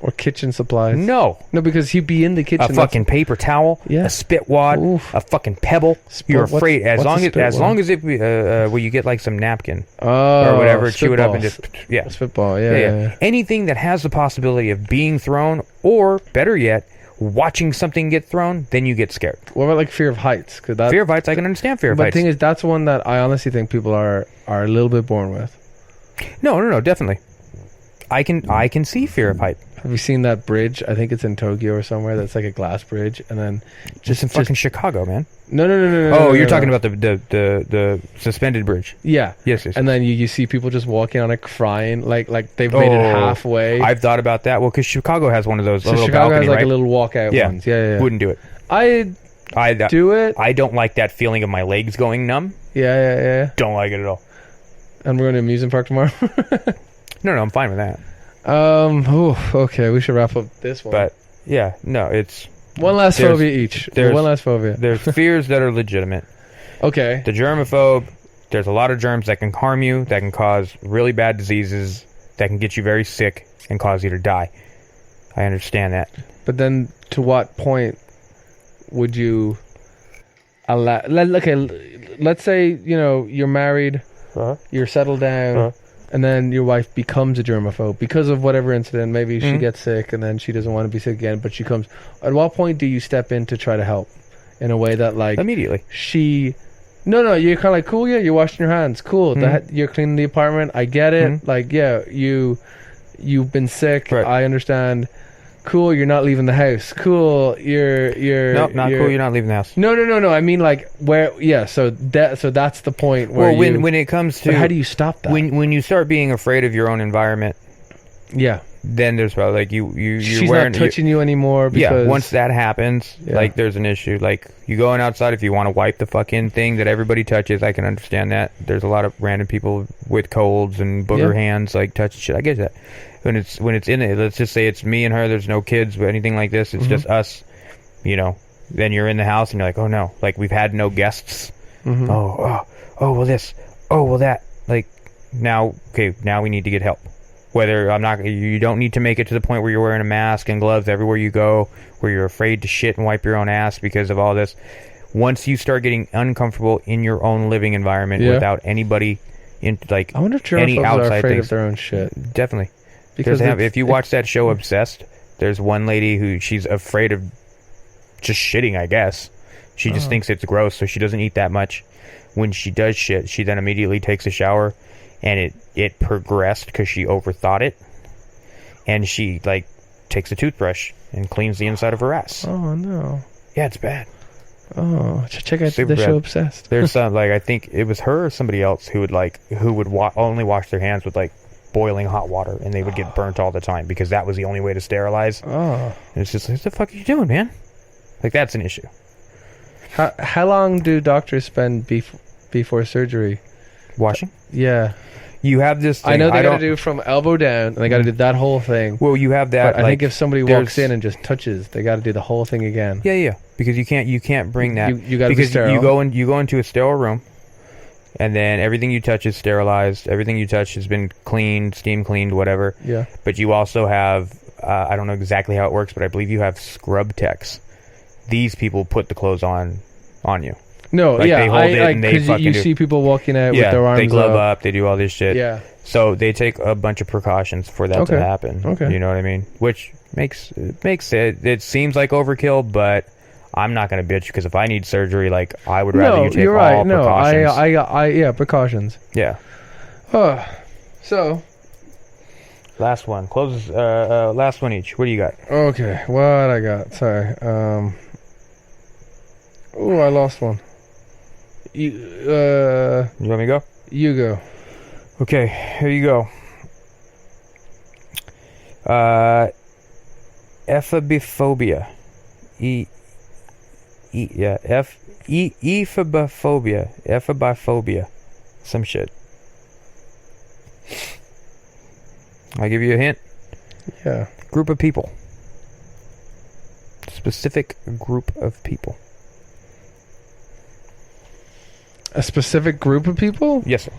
Or kitchen supplies. No, because he'd be in the kitchen. A fucking paper towel, a spit wad, a fucking pebble. You're afraid as long as it you get like some napkin or whatever, chew it up and just a spitball. Yeah. Anything that has the possibility of being thrown, or better yet, watching something get thrown, then you get scared. What about like fear of heights? Fear of heights, I can understand fear of heights. But the thing is, that's one that I honestly think people are a little bit born with. No, definitely. I can see fear of height. Have you seen that bridge? I think it's in Tokyo or somewhere. That's like a glass bridge, and then just in fucking Chicago, man. No. Oh, you're talking about the suspended bridge. Yeah. Yes. And then you see people just walking on it, crying, like they've made it halfway. I've thought about that. Well, because Chicago has one of those. So Chicago has like a little walkout ones. Yeah. Wouldn't do it. I do it. I don't like that feeling of my legs going numb. Yeah. Don't like it at all. And we're going to amusement park tomorrow. No, I'm fine with that. Okay, we should wrap up this one. But yeah, no, it's one last phobia each. One last phobia. There's fears that are legitimate. Okay. The germaphobe. There's a lot of germs that can harm you, that can cause really bad diseases, that can get you very sick and cause you to die. I understand that. But then, to what point would you? let's say, you know, you're married, you're settled down, and then your wife becomes a germaphobe because of whatever incident. Maybe she gets sick and then she doesn't want to be sick again, but she comes. At what point do you step in to try to help in a way that, like, immediately? No, you're kind of like, cool, yeah, you're washing your hands, cool, you're cleaning the apartment, I get it, like, yeah, you've been sick, right. I understand. Cool, you're not leaving the house. Cool, you're not cool. You're not leaving the house. No. I mean, like, where? Yeah. So that's the point where. Well, when it comes to how do you stop that? When you start being afraid of your own environment, yeah, then there's probably like you're she's wearing, not touching you anymore. Because, yeah. Once that happens, like, there's an issue. Like, you going outside, if you want to wipe the fucking thing that everybody touches, I can understand that. There's a lot of random people with colds and booger hands, like, touching shit. I get that. When it's in it, let's just say it's me and her, there's no kids or anything like this, it's just us, you know, then you're in the house and you're like, oh no, like, we've had no guests. Oh well this, oh well that, like, now we need to get help. Whether you don't need to make it to the point where you're wearing a mask and gloves everywhere you go, where you're afraid to shit and wipe your own ass because of all this. Once you start getting uncomfortable in your own living environment without anybody in, like, I wonder if any germaphobes outside are afraid things, of their own shit. Definitely. Because if you watch that show Obsessed, there's one lady who she's afraid of just shitting, I guess. She just thinks it's gross, so she doesn't eat that much. When she does shit, she then immediately takes a shower, and it progressed because she overthought it. And she, like, takes a toothbrush and cleans the inside of her ass. Oh, no. Yeah, it's bad. Oh, check out Super the show bad. Obsessed. There's some, like, I think it was her or somebody else who would only wash their hands with, like, boiling hot water, and they would get burnt all the time because that was the only way to sterilize. And it's just like, what the fuck are you doing, man? Like, that's an issue. How long do doctors spend before surgery? Washing? Yeah. You have this thing. I know they got to do from elbow down, and they got to do that whole thing. Well, you have that. But I think if somebody walks in and just touches, they got to do the whole thing again. Yeah. Because you can't bring that. You got to be sterile. You go into a sterile room, and then everything you touch is sterilized. Everything you touch has been cleaned, steam cleaned, whatever. Yeah. But you also have, I don't know exactly how it works, but I believe you have scrub techs. These people put the clothes on you. No, like, yeah, they hold it and they fucking you see people walking out with their arms they glove up, they do all this shit. Yeah. So they take a bunch of precautions for that to happen. Okay. You know what I mean? Which makes it. It seems like overkill, but I'm not going to bitch because if I need surgery, like, I would rather you take you're all right. No, precautions. Precautions. Yeah. So. Last one. Close. Last one each. What do you got? Okay. What I got? Sorry. I lost one. You want me to go? You go. Okay. Here you go. Ephobophobia. Ephobophobia. Some shit. I'll give you a hint. Yeah. Group of people. Specific group of people. A specific group of people? Yes, sir.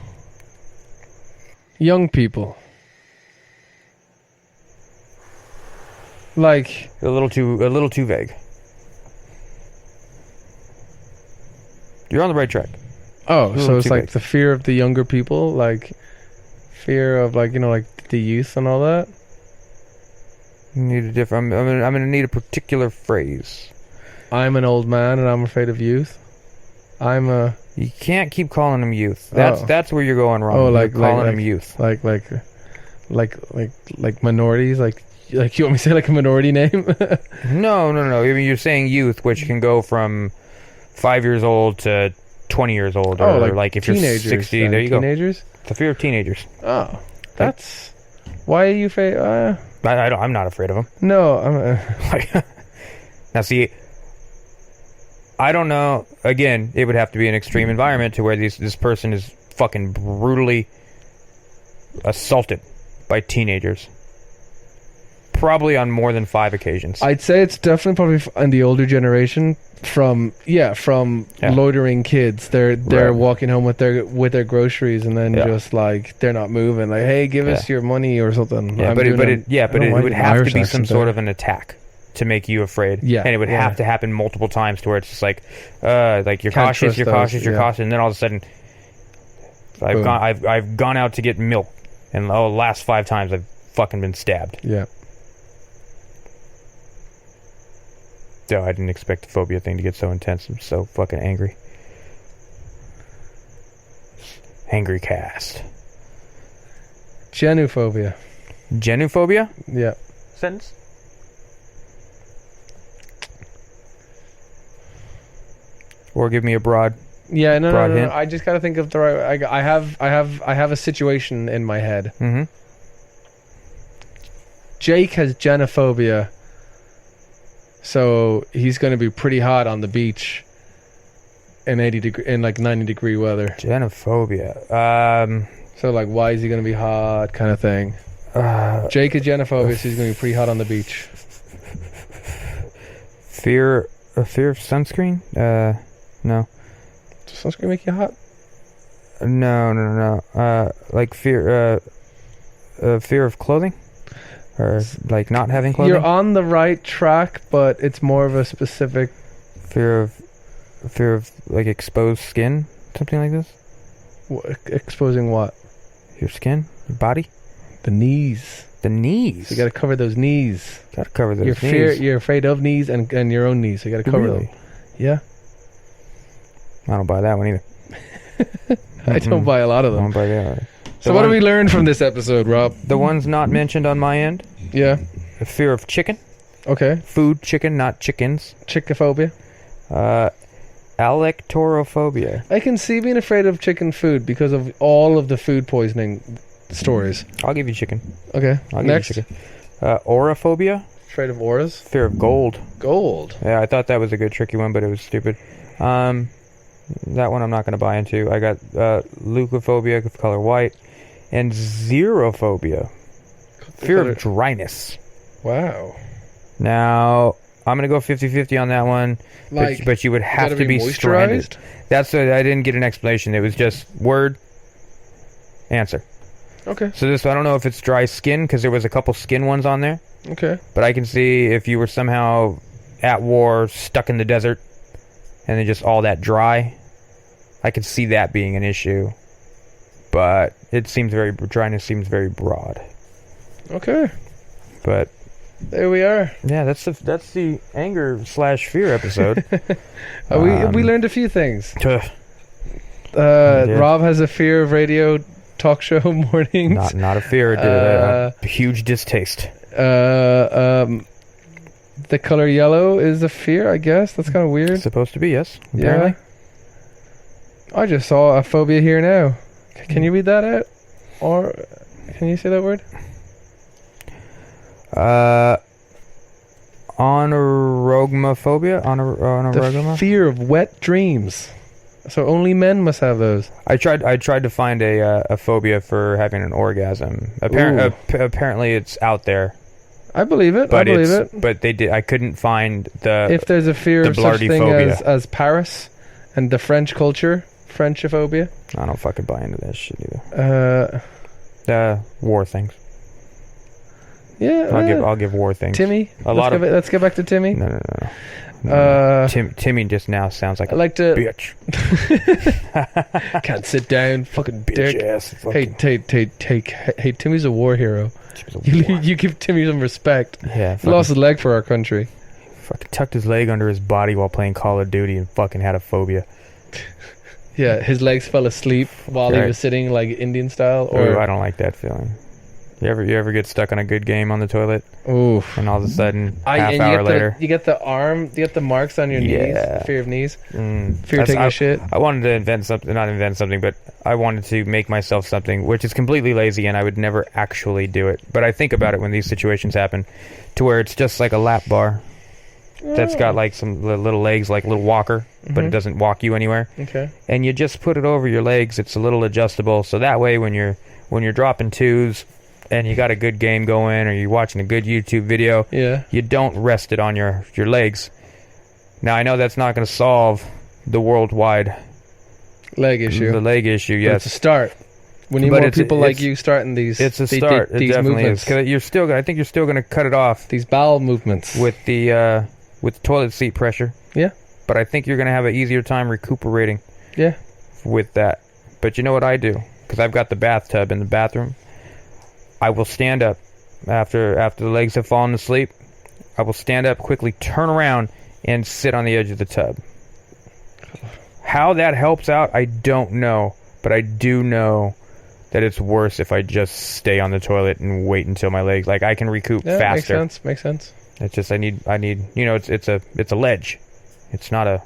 Young people. Like, a little too vague. You're on the right track. Oh, so it's like the fear of the younger people, like fear of, like, you know, like the youth and all that. You need a different. I'm gonna need a particular phrase. I'm an old man and I'm afraid of youth. You can't keep calling them youth. That's where you're going wrong. Oh, like calling them youth. Like minorities. Like you want me to say like a minority name? No. I mean, you're saying youth, which can go from 5 years old to 20 years old, or like if you're 60. There you go. Teenagers. The fear of teenagers. Oh, that's why are you afraid? I'm not afraid of them. No, I'm. Now, see, I don't know. Again, it would have to be an extreme environment to where this person is fucking brutally assaulted by teenagers. Probably on more than 5 occasions. I'd say it's definitely probably in the older generation from loitering kids. They're walking home with their groceries and then just like they're not moving. Like, hey, give us your money or something. Yeah, but it would have to be some sort of an attack. to make you afraid. Yeah, and it would yeah. have to happen multiple times to where it's just like you're Can't cautious, trust you're those, cautious, you're yeah. cautious, and then all of a sudden, Boom. I've gone out to get milk, and the last 5 times I've fucking been stabbed. Yeah. So I didn't expect the phobia thing to get so intense. I'm so fucking angry. Angry cast. Genophobia. Genophobia? Yeah. Sentence? Or give me a broad. Yeah, no, Broad no, no, hint. I just gotta think of the right. I have a situation in my head. Mm-hmm. Jake has genophobia, so he's gonna be pretty hot on the beach in 90-degree weather. Genophobia. So like, why is he gonna be hot? Kind of thing. Jake is genophobia, so he's gonna be pretty hot on the beach. Fear of sunscreen? No. Does sunscreen make you hot? No. Like fear of clothing? Or like not having clothing? You're on the right track, but it's more of a specific Fear of like exposed skin? Something like this? exposing what? Your skin? Your body? The knees. The knees? So you gotta cover those knees. Gotta cover those knees. You're afraid of knees and your own knees, so you gotta cover Really? them. Yeah. I don't buy that one either. I don't buy a lot of I them. don't buy that. So what do we learn from this episode, Rob? The ones not mentioned on my end. Yeah. The fear of chicken. Okay. Food chicken, not chickens. Chickophobia. Alectorophobia. I can see being afraid of chicken food because of all of the food poisoning stories. I'll give you chicken. Okay. I'll Next. give you chicken. Auraphobia. Afraid of auras. Fear of gold. Gold. Yeah, I thought that was a good tricky one, but it was stupid. That one I'm not going to buy into. I got leucophobia, of color white, and xerophobia. Fear of dryness. Wow. Now, I'm going to go 50-50 on that one, Like, but you would have to be stranded. That's I didn't get an explanation. It was just word, answer. Okay. So I don't know if it's dry skin, because there was a couple skin ones on there, Okay. but I can see if you were somehow at war, stuck in the desert, and then just all that dry, I could see that being an issue. But dryness seems very broad. Okay. But There we are. yeah, that's the anger/fear episode. We learned a few things. Yeah. Rob has a fear of radio talk show mornings. Not a fear, a huge distaste. The color yellow is a fear, I guess. That's kind of weird. It's supposed to be, yes. Apparently. Yeah. I just saw a phobia here now. Can you read that out? Or can you say that word? Onorogomophobia? The fear of wet dreams. So only men must have those. I tried to find a phobia for having an orgasm. Apparently it's out there. I believe it. But it. I couldn't find the. If there's a fear the of such thing blardyphobia. as Paris and the French culture, Frenchophobia. I don't fucking buy into that shit either. War things. Yeah. I'll give war things. Timmy. Let's get back to Timmy. No. Timmy just now sounds like I like to bitch. Can't sit down, fucking Bitch dick. ass. Hey, Timmy's a war hero. You give Timmy some respect. Yeah. He lost his leg for our country. Fucking tucked his leg under his body while playing Call of Duty and fucking had a phobia. Yeah, his legs fell asleep while he was sitting like Indian style. Ooh, I don't like that feeling. You ever get stuck on a good game on the toilet? Oof. And all of a sudden, half hour later, you get the marks on your knees. Fear of knees. Fear of taking a shit. I wanted to not invent something, but I wanted to make myself something, which is completely lazy, and I would never actually do it. But I think about it when these situations happen, to where it's just like a lap bar that's got like some little legs, like a little walker, but it doesn't walk you anywhere. Okay. And you just put it over your legs. It's a little adjustable, so that way when you're dropping twos and you got a good game going, or you're watching a good YouTube video, you don't rest it on your legs. Now, I know that's not going to solve the worldwide leg issue. The leg issue, But yes. it's a start. We need But more people like you starting these. It's a start. It these definitely movements. is. 'Cause I think you're still going to cut it off These bowel movements. with the toilet seat pressure. Yeah. But I think you're going to have an easier time recuperating. Yeah. With that. But you know what I do? Because I've got the bathtub in the bathroom. I will stand up after the legs have fallen asleep. I will stand up, quickly turn around, and sit on the edge of the tub. How that helps out, I don't know. But I do know that it's worse if I just stay on the toilet and wait until my legs, like, I can recoup faster. Makes sense. It's just I need it's a ledge. It's not it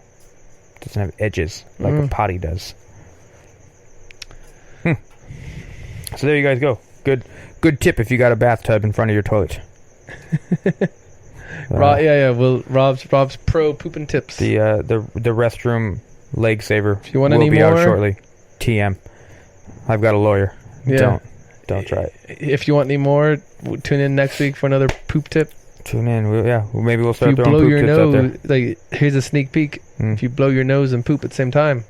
doesn't have edges like a potty does. So there you guys go. Good tip if you got a bathtub in front of your toilet. Well, Rob's pro pooping tips. The restroom leg saver if you want will any be more, out shortly. TM. I've got a lawyer. Yeah. Don't try it. If you want any more, tune in next week for another poop tip. Tune in. Maybe we'll start if you throwing blow poop your tips out nose, there. like, here's a sneak peek. If you blow your nose and poop at the same time,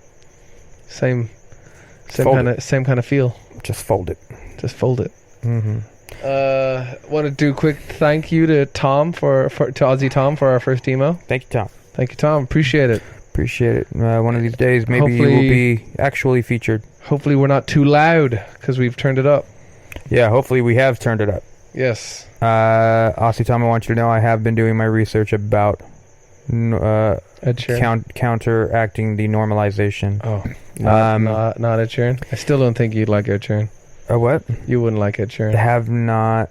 same kind of feel. Just fold it. Just fold it. Mm-hmm. Want to do a quick thank you to Tom to Aussie Tom for our first email. Thank you, Tom. Thank you, Tom. Appreciate it. Appreciate it. One of these days, maybe you will be actually featured. Hopefully, we're not too loud because we've turned it up. Yeah, hopefully we have turned it up. Yes. Aussie Tom, I want you to know I have been doing my research about counteracting the normalization. Oh, not Ed Sheeran. I still don't think you'd like Ed Sheeran. What? You wouldn't like Ed Sheeran. Have not.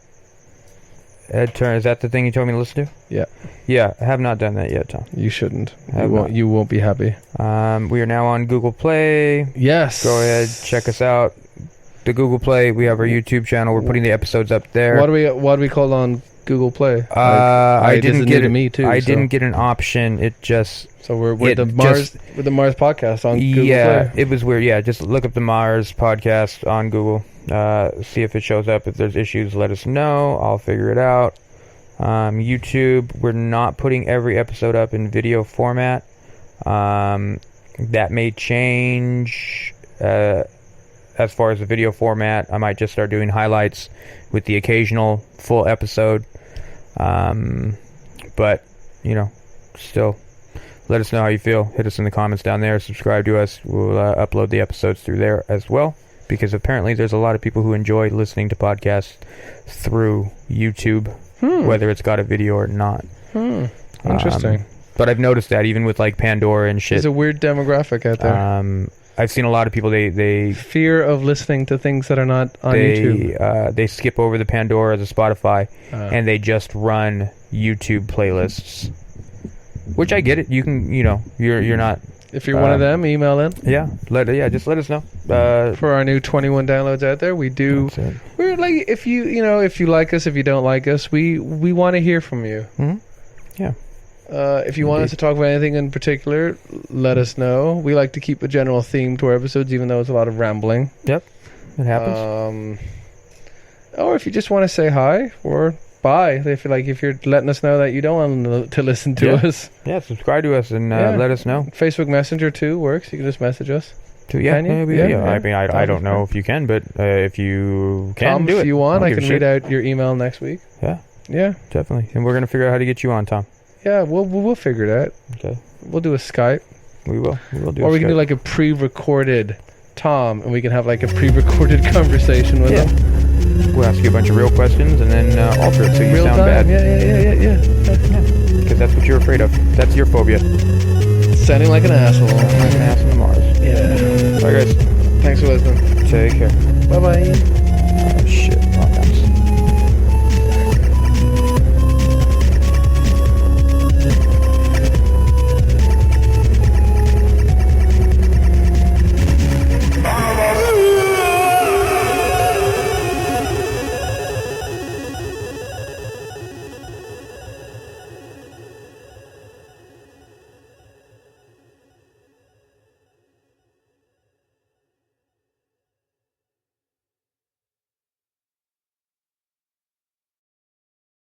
Ed Turner, is that the thing you told me to listen to? Yeah. Yeah, I have not done that yet, Tom. You shouldn't. Not. You won't be happy. We are now on Google Play. Yes. Go ahead, check us out. The Google Play. We have our YouTube channel. We're putting the episodes up there. What do we call on Google Play? I didn't get me too. I didn't get an option. It just. So we're the Mars podcast on Google Play. Yeah, it was weird. Yeah, just look up the Mars podcast on Google. See if it shows up. If there's issues, let us know. I'll figure it out. YouTube, we're not putting every episode up in video format. That may change. As far as the video format, I might just start doing highlights with the occasional full episode. But, still, let us know how you feel. Hit us in the comments down there. Subscribe to us. We'll upload the episodes through there as well. Because apparently there's a lot of people who enjoy listening to podcasts through YouTube, whether it's got a video or not. Interesting. But I've noticed that even with like Pandora and shit. There's a weird demographic out there. I've seen a lot of people, they fear of listening to things that are not on YouTube. They skip over the Pandora, the Spotify, and they just run YouTube playlists. Which I get it. You can, you're not. If you're one of them, email in. Yeah, just let us know. For our new 21 downloads out there, we do. We're like, if you like us, if you don't like us, we want to hear from you. Mm-hmm. Yeah. If you want us to talk about anything in particular, let us know. We like to keep a general theme to our episodes, even though it's a lot of rambling. Yep, it happens. Or if you just want to say hi or bye, if you're letting us know that you don't want to listen to us. Yeah, subscribe to us and let us know. Facebook Messenger too works. You can just message us. Yeah. I mean, I don't know if you can, but if you can, Tom, do it. If you want, I can read out your email next week. Yeah, definitely. And we're gonna figure out how to get you on, Tom. Yeah, we'll figure it out. Okay. We'll do a Skype. We will do. Or we can do like a pre-recorded Tom, and we can have like a pre-recorded conversation with him. We'll ask you a bunch of real questions and then alter it so you real sound time. bad. Yeah. Because that's what you're afraid of. That's your phobia. Sounding like an asshole. Like an ass on Mars. Yeah. Bye, guys. Thanks for listening. Take care. Bye-bye. Oh, shit.